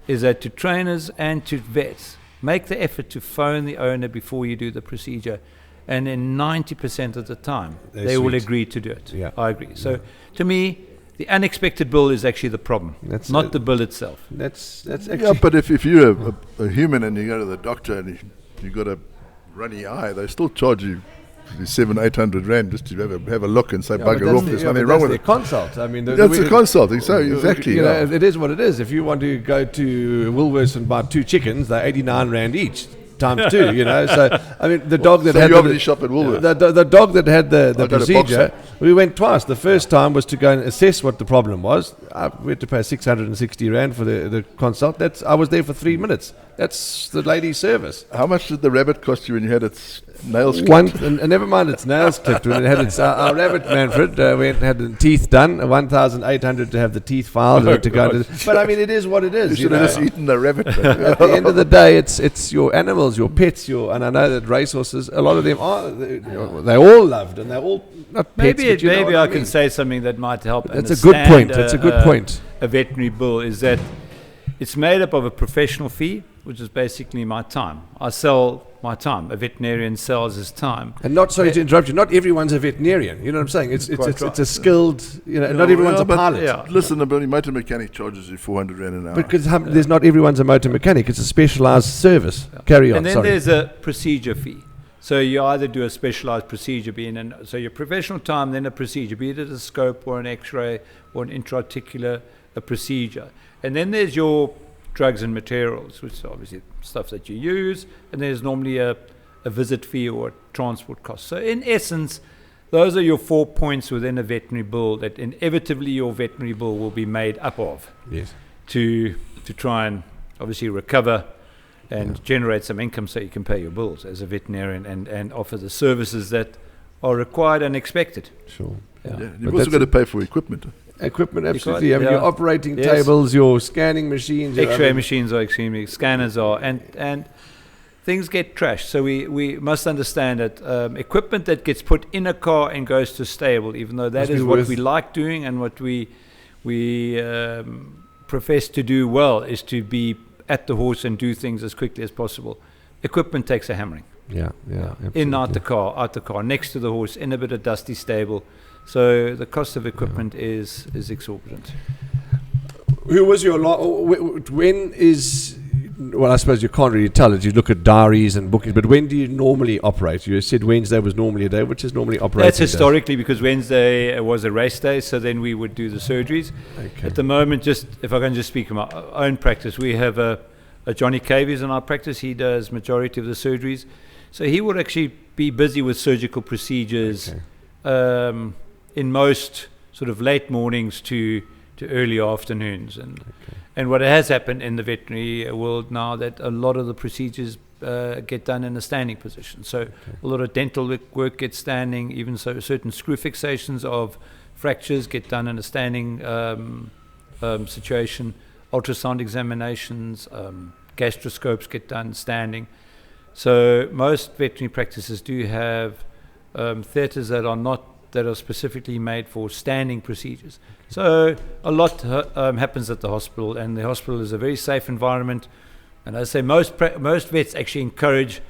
is that to trainers and to vets, make the effort to phone the owner before you do the procedure, and in 90% of the time they will agree to do it. Yeah. I agree. So to me, the unexpected bull is actually the problem, not the bull itself. That's actually. But if you're a human and you go to the doctor and you've got a runny eye, they still charge you 700-800 rand just to have a look and say, bugger off, there's nothing wrong with it. Consult. I mean, that's a consult. Exactly. It is what it is. If you want to go to Woolworths and buy 2 chickens, they're 89 rand each. Times 2, So I mean, the dog that had the shop at Woolworths. The dog that had the procedure, we went twice. The first time was to go and assess what the problem was. We had to pay 660 rand for the consult. I was there for 3 minutes. That's the lady's service. How much did the rabbit cost you when you had its nails clipped? And never mind its nails clipped. When it had its our rabbit, Manfred, went and had the teeth done. 1,800 to have the teeth filed. But I mean, it is what it is. You should have just eaten the rabbit. At the end of the day, it's your animals, your pets, and I know that racehorses, a lot of them are, they're all loved, and they're all not pets. Maybe I can say something that might help. That's a good point. That's a good point. A veterinary bull is that it's made up of a professional fee, which is basically my time. I sell my time. A veterinarian sells his time. And not, sorry to interrupt you, not everyone's a veterinarian. You know what I'm saying? It's a skilled, not everyone's a pilot. Yeah. Listen, a motor mechanic charges you 400 Rand an hour. Because there's not everyone's a motor mechanic. It's a specialized service. Carry on, and then there's a procedure fee. So you either do a specialized procedure, so your professional time, then a procedure, be it a scope or an X-ray or an intra-articular, a procedure. And then there's your drugs and materials, which is obviously stuff that you use, and there's normally a visit fee or a transport cost. So in essence, those are your 4 points within a veterinary bill that inevitably your veterinary bill will be made up of. Yes. To try and obviously recover and generate some income so you can pay your bills as a veterinarian and offer the services that are required and expected. Sure. You've also got to pay for equipment. Equipment, absolutely. Your operating tables, your scanning machines. X-ray machines are extremely, scanners are, and things get trashed. So we must understand that equipment that gets put in a car and goes to stable, even though that is what we like doing and what we profess to do well, is to be at the horse and do things as quickly as possible. Equipment takes a hammering. Yeah. In, out the car, next to the horse, in a bit of dusty stable. So the cost of equipment is exorbitant. Who was your when is, well, I suppose you can't really tell it. You look at diaries and bookings, but when do you normally operate? You said Wednesday was normally a day, which is normally operating. That's historically because Wednesday was a race day, so then we would do the surgeries. Okay. At the moment, just if I can just speak of my own practice, we have a Johnny Cavies in our practice. He does majority of the surgeries, so he would actually be busy with surgical procedures in most sort of late mornings to early afternoons. And what has happened in the veterinary world now, that a lot of the procedures get done in a standing position. So a lot of dental work gets standing, even so certain screw fixations of fractures get done in a standing situation. Ultrasound examinations, gastroscopes get done standing. So most veterinary practices do have theatres that are specifically made for standing procedures. So a lot happens at the hospital, and the hospital is a very safe environment. And I say most vets actually encourage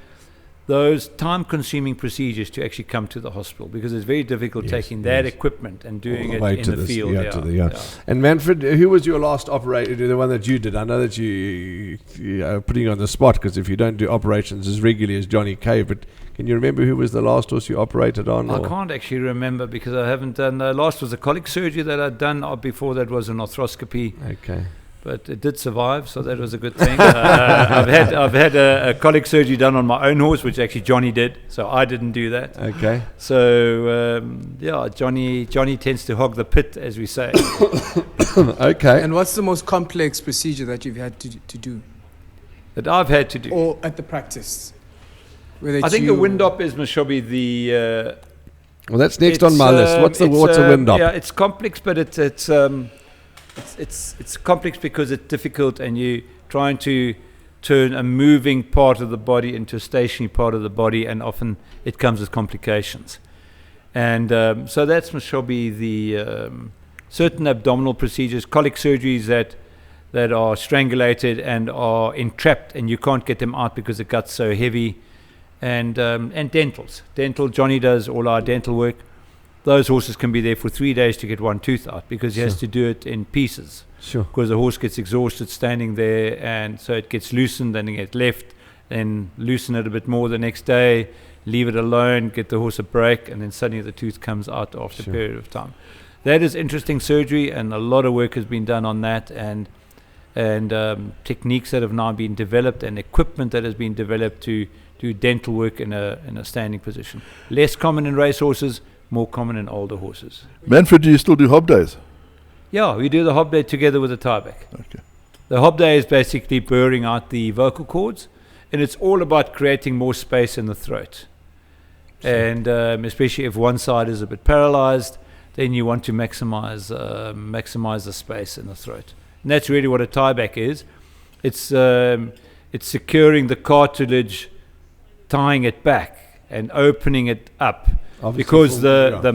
those time-consuming procedures to actually come to the hospital, because it's very difficult taking that equipment and doing it in the field. And Manfred, who was your last operator, the one that you did? I know that you are putting you on the spot, because if you don't do operations as regularly as Johnny Cave, but can you remember who was the last horse you operated on? I can't actually remember, because I haven't done. The last was a colic surgery that I'd done. Before that was an arthroscopy. Okay. But it did survive, so that was a good thing. I've had a colic surgery done on my own horse, which actually Johnny did, so I didn't do that. Okay. So Johnny tends to hog the pit, as we say. Okay. And what's the most complex procedure that you've had to do? That I've had to do, or at the practice? I think the wind up is Mashobi the. Well, that's next on my list. What's a wind up? Yeah, it's complex, but it's complex because it's difficult, and you're trying to turn a moving part of the body into a stationary part of the body, and often it comes with complications. And so that's Mashobi the certain abdominal procedures, colic surgeries that are strangulated and are entrapped, and you can't get them out because the gut's so heavy. And dentals. Johnny does all our dental work. Those horses can be there for 3 days to get one tooth out, because he has to do it in pieces. Sure. Because the horse gets exhausted standing there, and so it gets loosened, then it gets left, then loosen it a bit more the next day, leave it alone, get the horse a break, and then suddenly the tooth comes out after a period of time. That is interesting surgery, and a lot of work has been done on that, and techniques that have now been developed, and equipment that has been developed to do dental work in a standing position. Less common in racehorses, more common in older horses. Manfred, do you still do hob days? Yeah, we do the hob day together with the tieback. Okay. The hob day is basically burring out the vocal cords, and it's all about creating more space in the throat. And especially if one side is a bit paralyzed, then you want to maximize the space in the throat. And that's really what a tieback is. It's securing the cartilage, tying it back and opening it up. Obviously, because the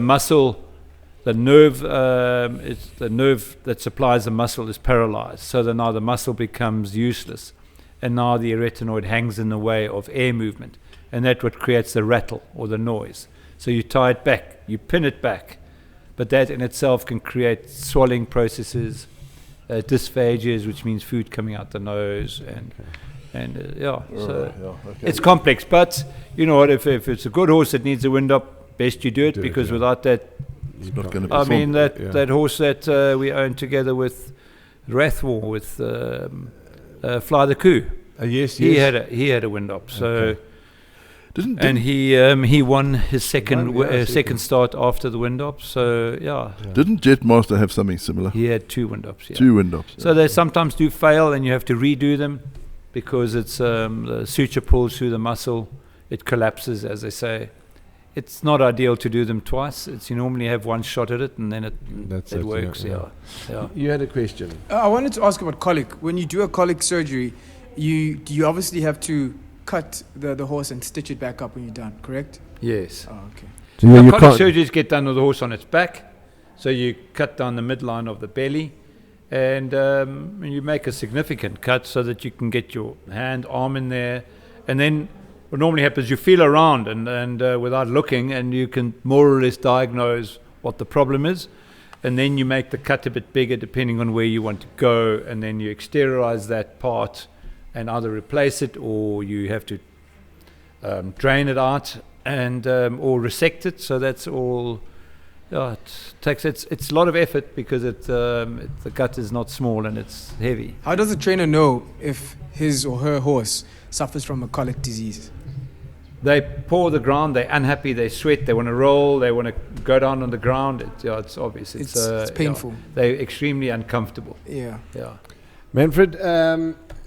the nerve that supplies the muscle is paralyzed. So that now the muscle becomes useless, and now the arytenoid hangs in the way of air movement, and that's what creates the rattle or the noise. So you tie it back, you pin it back, but that in itself can create swelling processes, dysphagias, which means food coming out the nose, it's complex. But you know what? If it's a good horse that needs a wind up, best you do it, because without that, It's not going to be I mean solved. that horse that we own together with Rohwer, with Fly the Coup. Yes, He had a wind up. So. And he won his second start after the wind up. So Didn't Jetmaster have something similar? he had 2 wind ups. Yeah. 2 wind ups. So they sometimes do fail, and you have to redo them because it's the suture pulls through the muscle. It collapses, as they say. It's not ideal to do them twice. You normally have one shot at it, and then it works. Yeah. You had a question. I wanted to ask about colic. When you do a colic surgery, you obviously have to cut the horse and stitch it back up when you're done, correct? Yes. Oh, okay. So Now, colic surgeries get done with the horse on its back. So you cut down the midline of the belly, and you make a significant cut so that you can get your hand, arm in there, and then what normally happens, you feel around and without looking, and you can more or less diagnose what the problem is, and then you make the cut a bit bigger depending on where you want to go, and then you exteriorize that part and either replace it, or you have to drain it out and or resect it. So that's all. It's a lot of effort because the gut is not small and it's heavy. How does a trainer know if his or her horse suffers from a colic disease? They paw the ground, they're unhappy, they sweat, they want to roll, they want to go down on the ground. It's obvious. It's painful. They're extremely uncomfortable. Yeah. Manfred,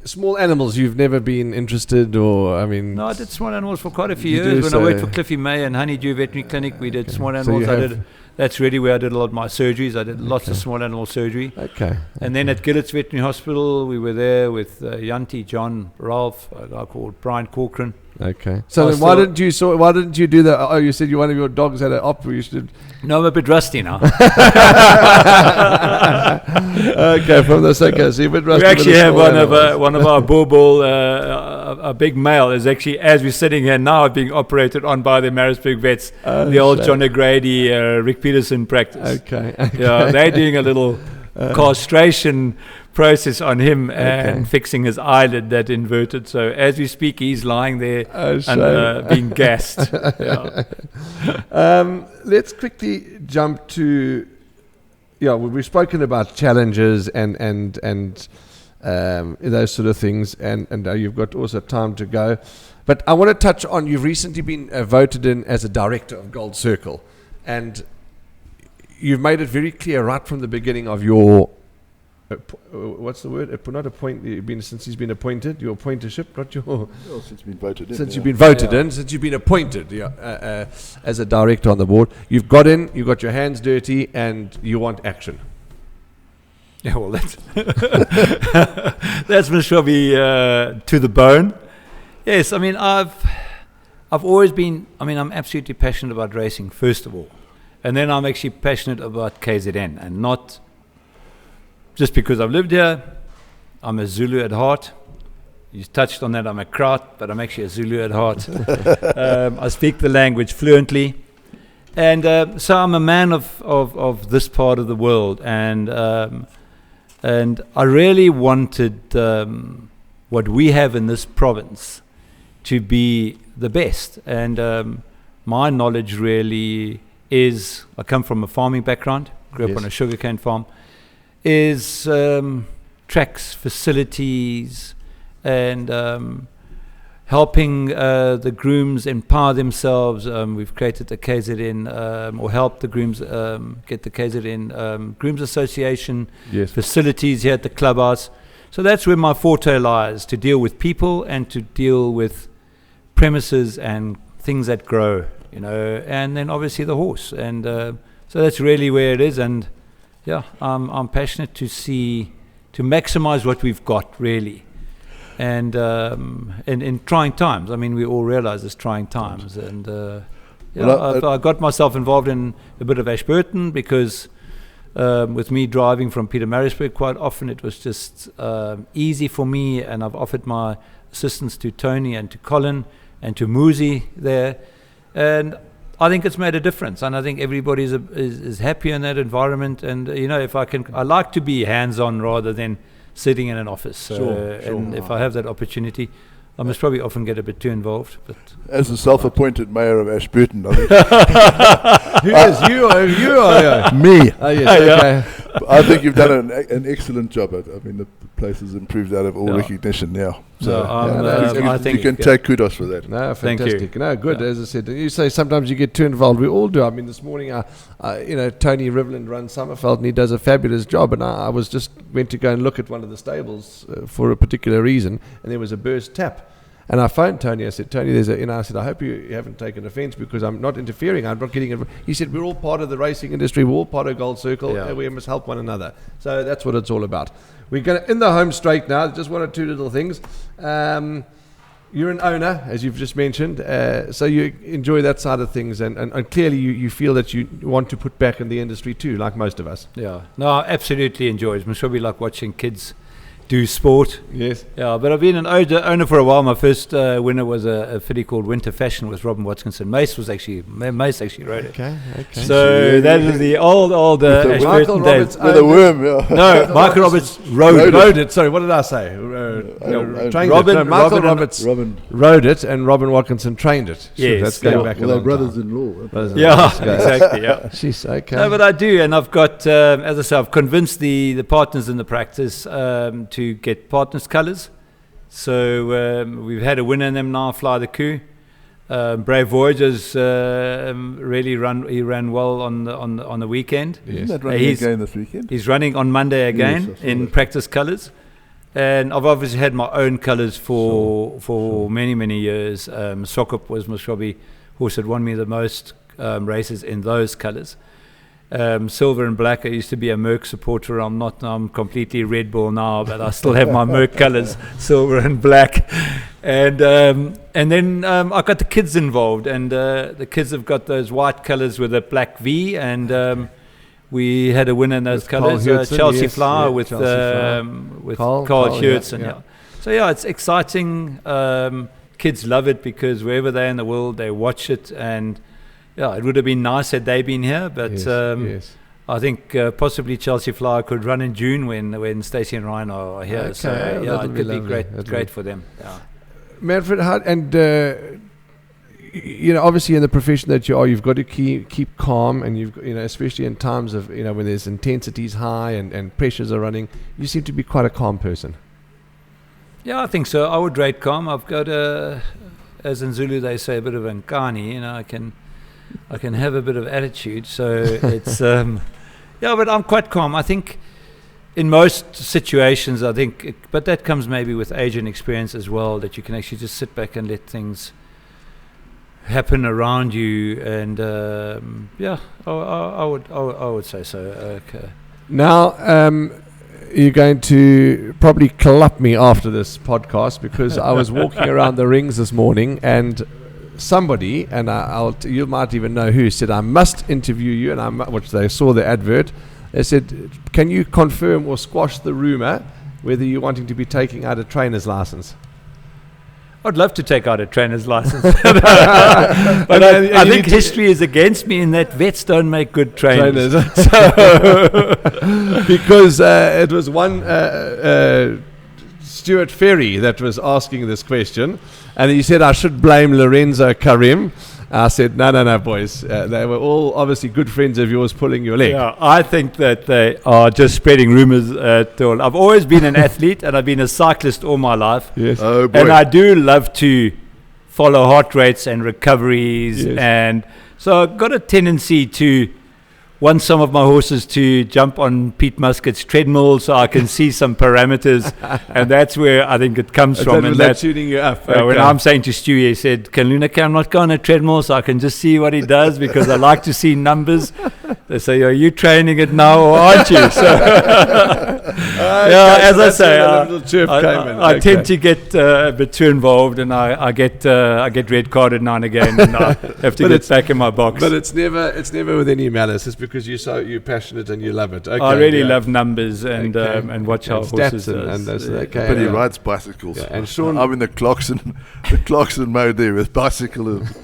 small animals, you've never been interested, or I mean? No, I did small animals for quite a few You years. do, When so I worked for Cliffy May and Honeydew Veterinary Clinic, we did small animals. That's really where I did a lot of my surgeries. I did lots of small animal surgery. Okay. And then at Gillet's Veterinary Hospital, we were there with Yanti, John, Ralph, a guy called Brian Corcoran. Okay. So then why didn't you do that? Oh, you said one of your dogs had an op. You should. No, I'm a bit rusty now. Okay, from the second. So you're a bit rusty. We actually have one of our bull, a big male, is actually, as we're sitting here now, being operated on by the Maritzburg vets, the old John O'Grady, Rick Peterson practice. Okay. Yeah, they're doing a little castration process on him and fixing his eyelid that inverted. So as we speak, he's lying there and being gassed. Let's quickly jump to. We've spoken about challenges and those sort of things, and you've got also time to go. But I want to touch on, you've recently been voted in as a director of Gold Circle, and you've made it very clear right from the beginning of your, what's the word? Not appoint. Since he's been appointed, your appointership, not your. Since been voted in. Since you've been voted in, since you've been appointed, as a director on the board, you've got in, you've got your hands dirty, and you want action. Yeah, well, that's Mr. to the bone. Yes, I mean, I've always been. I mean, I'm absolutely passionate about racing, first of all, and then I'm actually passionate about KZN, and not just because I've lived here. I'm a Zulu at heart. You touched on that. I'm a Kraut, but I'm actually a Zulu at heart. I speak the language fluently, and so I'm a man of this part of the world, and I really wanted what we have in this province to be the best. And my knowledge really is, I come from a farming background, grew up on a sugarcane farm, is tracks, facilities, and helping the grooms empower themselves. We've created the KZN, or helped the grooms get the KZN Grooms Association facilities here at the clubhouse. So that's where my forte lies, to deal with people and to deal with premises and things that grow, and then obviously the horse. And so that's really where it is. And I'm passionate to maximize what we've got, really. And in trying times, I mean, we all realize it's trying times. And I got myself involved in a bit of Ashburton because with me driving from Pietermaritzburg quite often, it was just easy for me, and I've offered my assistance to Tony and to Colin and to Muzi there, and I think it's made a difference, and I think everybody is happy in that environment. And if I like to be hands-on rather than sitting in an office. And if I have that opportunity, I must probably often get a bit too involved. But as the self-appointed mayor of Ashburton, I think Who is you? Or me. Oh yes, okay. I think you've done an excellent job. I mean, the place has improved out of all recognition now. So I think you can take kudos for that. No, Thank fantastic. you. No, good. As I said, you say sometimes you get too involved. We all do. I mean, this morning, Tony Rivland runs Summerfeld, and he does a fabulous job. And I went to go and look at one of the stables for a particular reason, and there was a burst tap. And I phoned Tony. I said, Tony, I said, I hope you haven't taken offence because I'm not interfering. I'm not getting. He said, we're all part of the racing industry. We're all part of Gold Circle. And we must help one another. So that's what it's all about. We're going in the home straight now. Just one or two little things. You're an owner, as you've just mentioned, so you enjoy that side of things, and clearly you feel that you want to put back in the industry too, like most of us. Yeah, no, I absolutely enjoy it. It's probably like watching kids do sport. Yes. Yeah, but I've been an owner for a while. My first winner was a filly called Winter Fashion with Robin Watkinson. Mace actually rode it. Okay. So that is the old Michael Roberts with a worm. No, Michael Roberts rode it. Sorry, what did I say? Robin Roberts rode it, and Robin Watkinson trained it. Yes, that's going back a long time. brothers-in-law. Yeah, exactly. Yeah. She's okay. No, but I do, and I've got, as I say, I've convinced the partners in the practice to get partners colours. So we've had a winner in them now, Fly the Coup. Brave Voyagers really ran well on the weekend. Yes. Isn't that running again this weekend? He's running on Monday again in practice colours. And I've obviously had my own colours for many years. Sokop was most probably horse that won me the most races in those colours. Silver and black. I used to be a Merck supporter. I'm not. I'm completely Red Bull now, but I still have my Merck colours, silver and black. And then I got the kids involved, and the kids have got those white colours with a black V, and we had a winner in those colours, Chelsea Flower with Carl Hurtson. Yeah. So it's exciting. Kids love it because wherever they're in the world, they watch it, and it would have been nice had they been here, but yes. I think possibly Chelsea Flower could run in June when Stacey and Ryan are here. Okay, So it could be great for them. Yeah. Manfred, obviously in the profession that you are, you've got to keep calm, and you've especially in times of when there's intensities high and pressures are running. You seem to be quite a calm person. Yeah, I think so. I would rate calm. I've got as in Zulu they say, a bit of nkani. I can have a bit of attitude, so it's but I'm quite calm. I think in most situations, but that comes maybe with age and experience as well, that you can actually just sit back and let things happen around you, and I would say so. Okay. Now, you're going to probably club me after this podcast, because I was walking around the rings this morning, and somebody, and you might even know who, said I must interview you, and which they saw the advert. They said, can you confirm or squash the rumour whether you're wanting to be taking out a trainer's license? I'd love to take out a trainer's license. But I think history is against me in that vets don't make good trainers. Because it was one Stuart Ferry that was asking this question, and he said I should blame Lorenzo Karim. I said, no, boys. They were all obviously good friends of yours pulling your leg. Yeah, I think that they are just spreading rumours at all. I've always been an athlete, and I've been a cyclist all my life. Yes. Oh, boy. And I do love to follow heart rates and recoveries. Yes. And so I've got a tendency to want some of my horses to jump on Pete Muscat's treadmill so I can see some parameters, and that's where I think it comes from. And that's tuning you up. When I'm saying to Stu, he said, "Can Luna Cam not go on a treadmill so I can just see what he does, because I like to see numbers." They say, "Are you training it now or aren't you?" So, as I say, I tend to get a bit too involved, and I get red carded now and again, and I have to get back in my box. But it's never with any malice. It's because you're passionate and you love it. Okay, I really love numbers and watch how horses But he rides bicycles. Yeah, and Sean, I'm in the Clarkson mode there with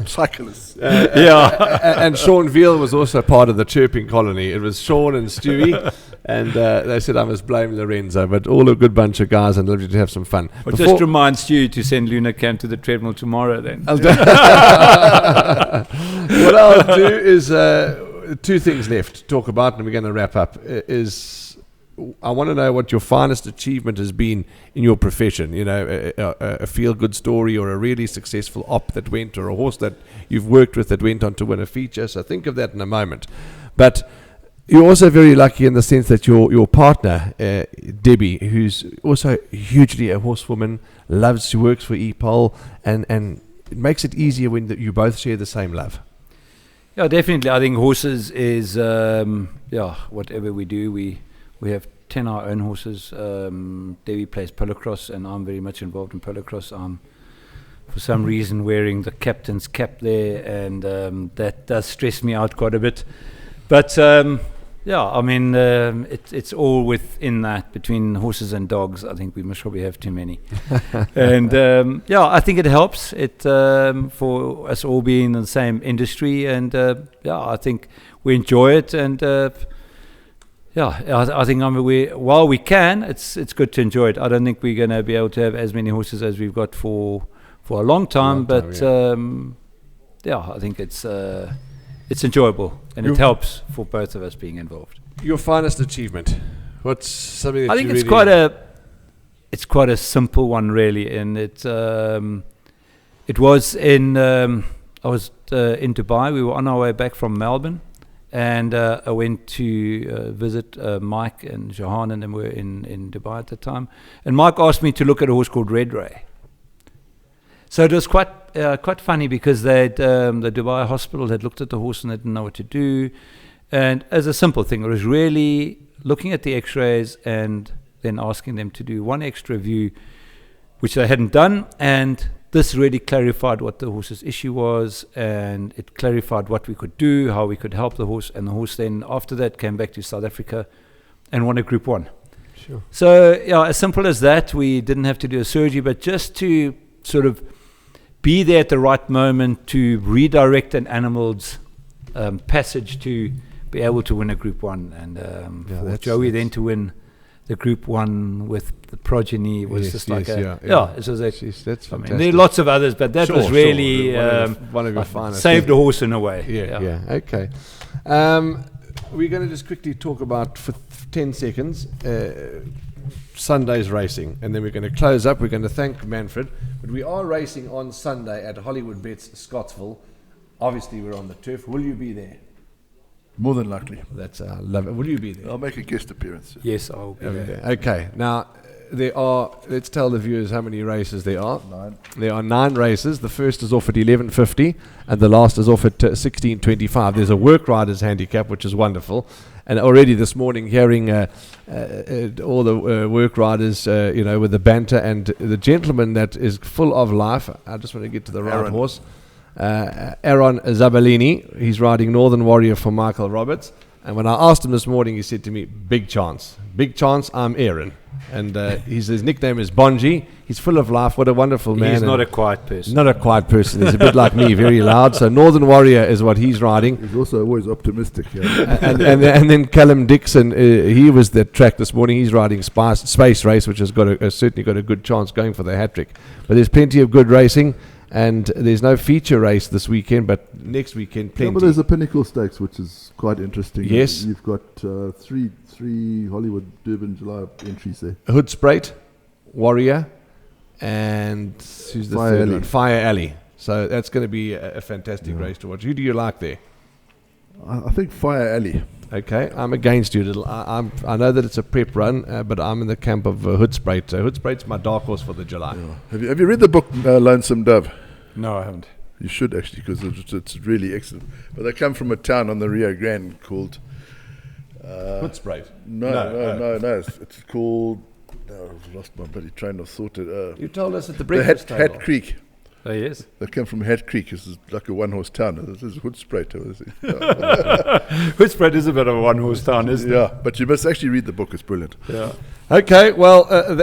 cyclists. And Sean Veal was also part of the chirping colony. It was Sean and Stewie, and they said I must blame Lorenzo, but all a good bunch of guys and lovely to have some fun. Well, just remind Stu to send Luna Cam to the treadmill tomorrow then. What I'll do is 2 things left to talk about, and we're going to wrap up. I want to know what your finest achievement has been in your profession. You know, a feel-good story, or a really successful op that went, or a horse that you've worked with that went on to win a feature. So think of that in a moment. But you're also very lucky in the sense that your partner, Debbie, who's also hugely a horsewoman, works for EPOL, and it makes it easier when you both share the same love. Yeah, definitely. I think horses is, whatever we do, we have 10 our own horses. Debbie plays polocrosse, and I'm very much involved in polocrosse. I'm, for some reason, wearing the captain's cap there, and that does stress me out quite a bit. But it's all within that. Between horses and dogs, I think we must probably have too many. And I think it helps for us all being in the same industry, and I think we enjoy it, and I think while we can, it's good to enjoy it. I don't think we're going to be able to have as many horses as we've got for a long time, I think it's enjoyable, and it helps for both of us being involved. Your finest achievement? What's something that I think it's quite a simple one, really, and it was in I was in Dubai. We were on our way back from Melbourne, and I went to visit Mike and Johan, and we were in Dubai at the time. And Mike asked me to look at a horse called Red Ray. So it was quite funny, because the Dubai hospital had looked at the horse and they didn't know what to do. And as a simple thing, it was really looking at the x-rays and then asking them to do one extra view, which they hadn't done. And this really clarified what the horse's issue was, and it clarified what we could do, how we could help the horse. And the horse then, after that, came back to South Africa and won a Group 1. Sure. So, as simple as that. We didn't have to do a surgery, but just to sort of be there at the right moment to redirect an animal's passage to be able to win a Group 1. And for Joey then to win the Group 1 with the progeny was just like it was that's fantastic. There are lots of others, but that was really one of your finest. Saved a horse in a way. Yeah. Okay. We're going to just quickly talk about, for 10 seconds, Sunday's racing, and then we're going to close up. We're going to thank Manfred, but we are racing on Sunday at Hollywood Bets, Scottsville. Obviously, we're on the turf. Will you be there? More than likely. That's love it. Will you be there? I'll make a guest appearance. Yes, I'll be there. Okay. Now, there are, let's tell the viewers how many races there are. 9. There are 9 races. The first is off at 11.50 and the last is off at 16.25. There's a work riders handicap, which is wonderful. And already this morning, hearing all the work riders, with the banter, and the gentleman that is full of life. I just want to get to the right horse. Aaron Zabalini. He's riding Northern Warrior for Michael Roberts. And when I asked him this morning, he said to me, big chance, I'm Aaron. And his nickname is Bonji. He's full of life. What a wonderful man. He's not a quiet person. Not a quiet person. He's a bit like me, very loud. So Northern Warrior is what he's riding. He's also always optimistic. Yeah. and then Callum Dixon, he was the track this morning. He's riding Space Race, which has certainly got a good chance going for the hat-trick. But there's plenty of good racing. And there's no feature race this weekend, but next weekend plenty. Yeah, but there's a Pinnacle Stakes, which is quite interesting. Yes. You've got three Hollywood Durban July entries there. Hoodspruit, Warrior, and who's the third one? Fire Alley. So that's going to be a fantastic race to watch. Who do you like there? I think Fire Alley. Okay, I'm against you, little. I know that it's a prep run, but I'm in the camp of Hoedspruit. Hoedspruit's my dark horse for the July. Yeah. Have you read the book Lonesome Dove? No, I haven't. You should actually, because it's really excellent. But they come from a town on the Rio Grande called. Hoedspruit. No. It's called. I've lost my bloody train of thought. You told us at the The breakfast table. Hat Creek. Oh, yes. They come from Hat Creek. It's like a one-horse town. This is Hoedspruit. Hoedspruit is a bit of a one-horse town, isn't it? Yeah, but you must actually read the book. It's brilliant. Yeah. Okay, well,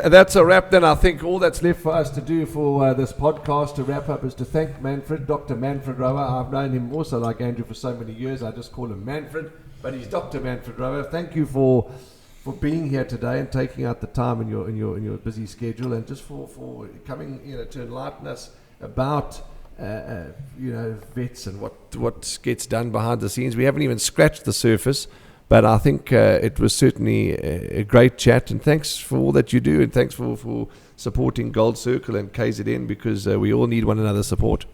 that's a wrap then. I think all that's left for us to do for this podcast to wrap up is to thank Dr. Manfred Rohwer. I've known him also, like Andrew, for so many years. I just call him Manfred, but he's Dr. Manfred Rohwer. Thank you for being here today and taking out the time in your busy schedule, and just for coming to enlighten us about vets and what gets done behind the scenes. We haven't even scratched the surface, but I think it was certainly a great chat, and thanks for all that you do, and thanks for supporting Gold Circle and KZN, because we all need one another's support.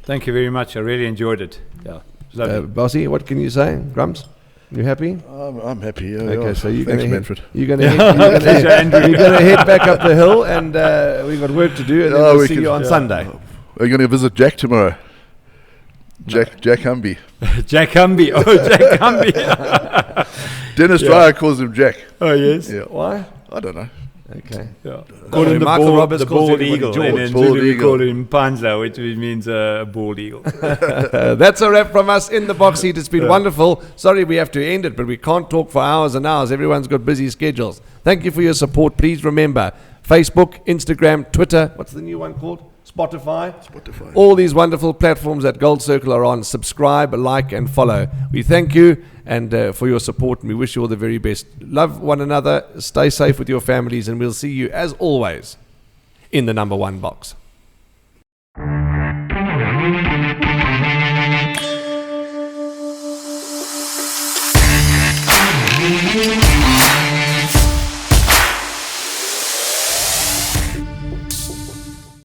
Thank you very much. I really enjoyed it. Yeah, lovely. Bossy, what can you say? Grumps, you happy? I'm happy. Okay, so you're Thanks, going Manfred. to head back up the hill, and we've got work to do, and then we'll see you on Sunday. Are you going to visit Jack tomorrow? Jack Humby. Jack Humby. Oh, Jack Humby. Dennis Dreyer calls him Jack. Oh, yes. Yeah. Why? I don't know. Okay. Yeah. Call him Michael Roberts, calls bald everybody eagle. George. And then Bald Zulu we eagle. call him Panza, which means a bald eagle. That's a wrap from us in the box seat. It's been wonderful. Sorry we have to end it, but we can't talk for hours and hours. Everyone's got busy schedules. Thank you for your support. Please remember, Facebook, Instagram, Twitter. What's the new one called? Spotify. All these wonderful platforms that Gold Circle are on. Subscribe, like, and follow. We thank you and for your support, and we wish you all the very best. Love one another. Stay safe with your families, and we'll see you, as always, in the number one box. Thank you.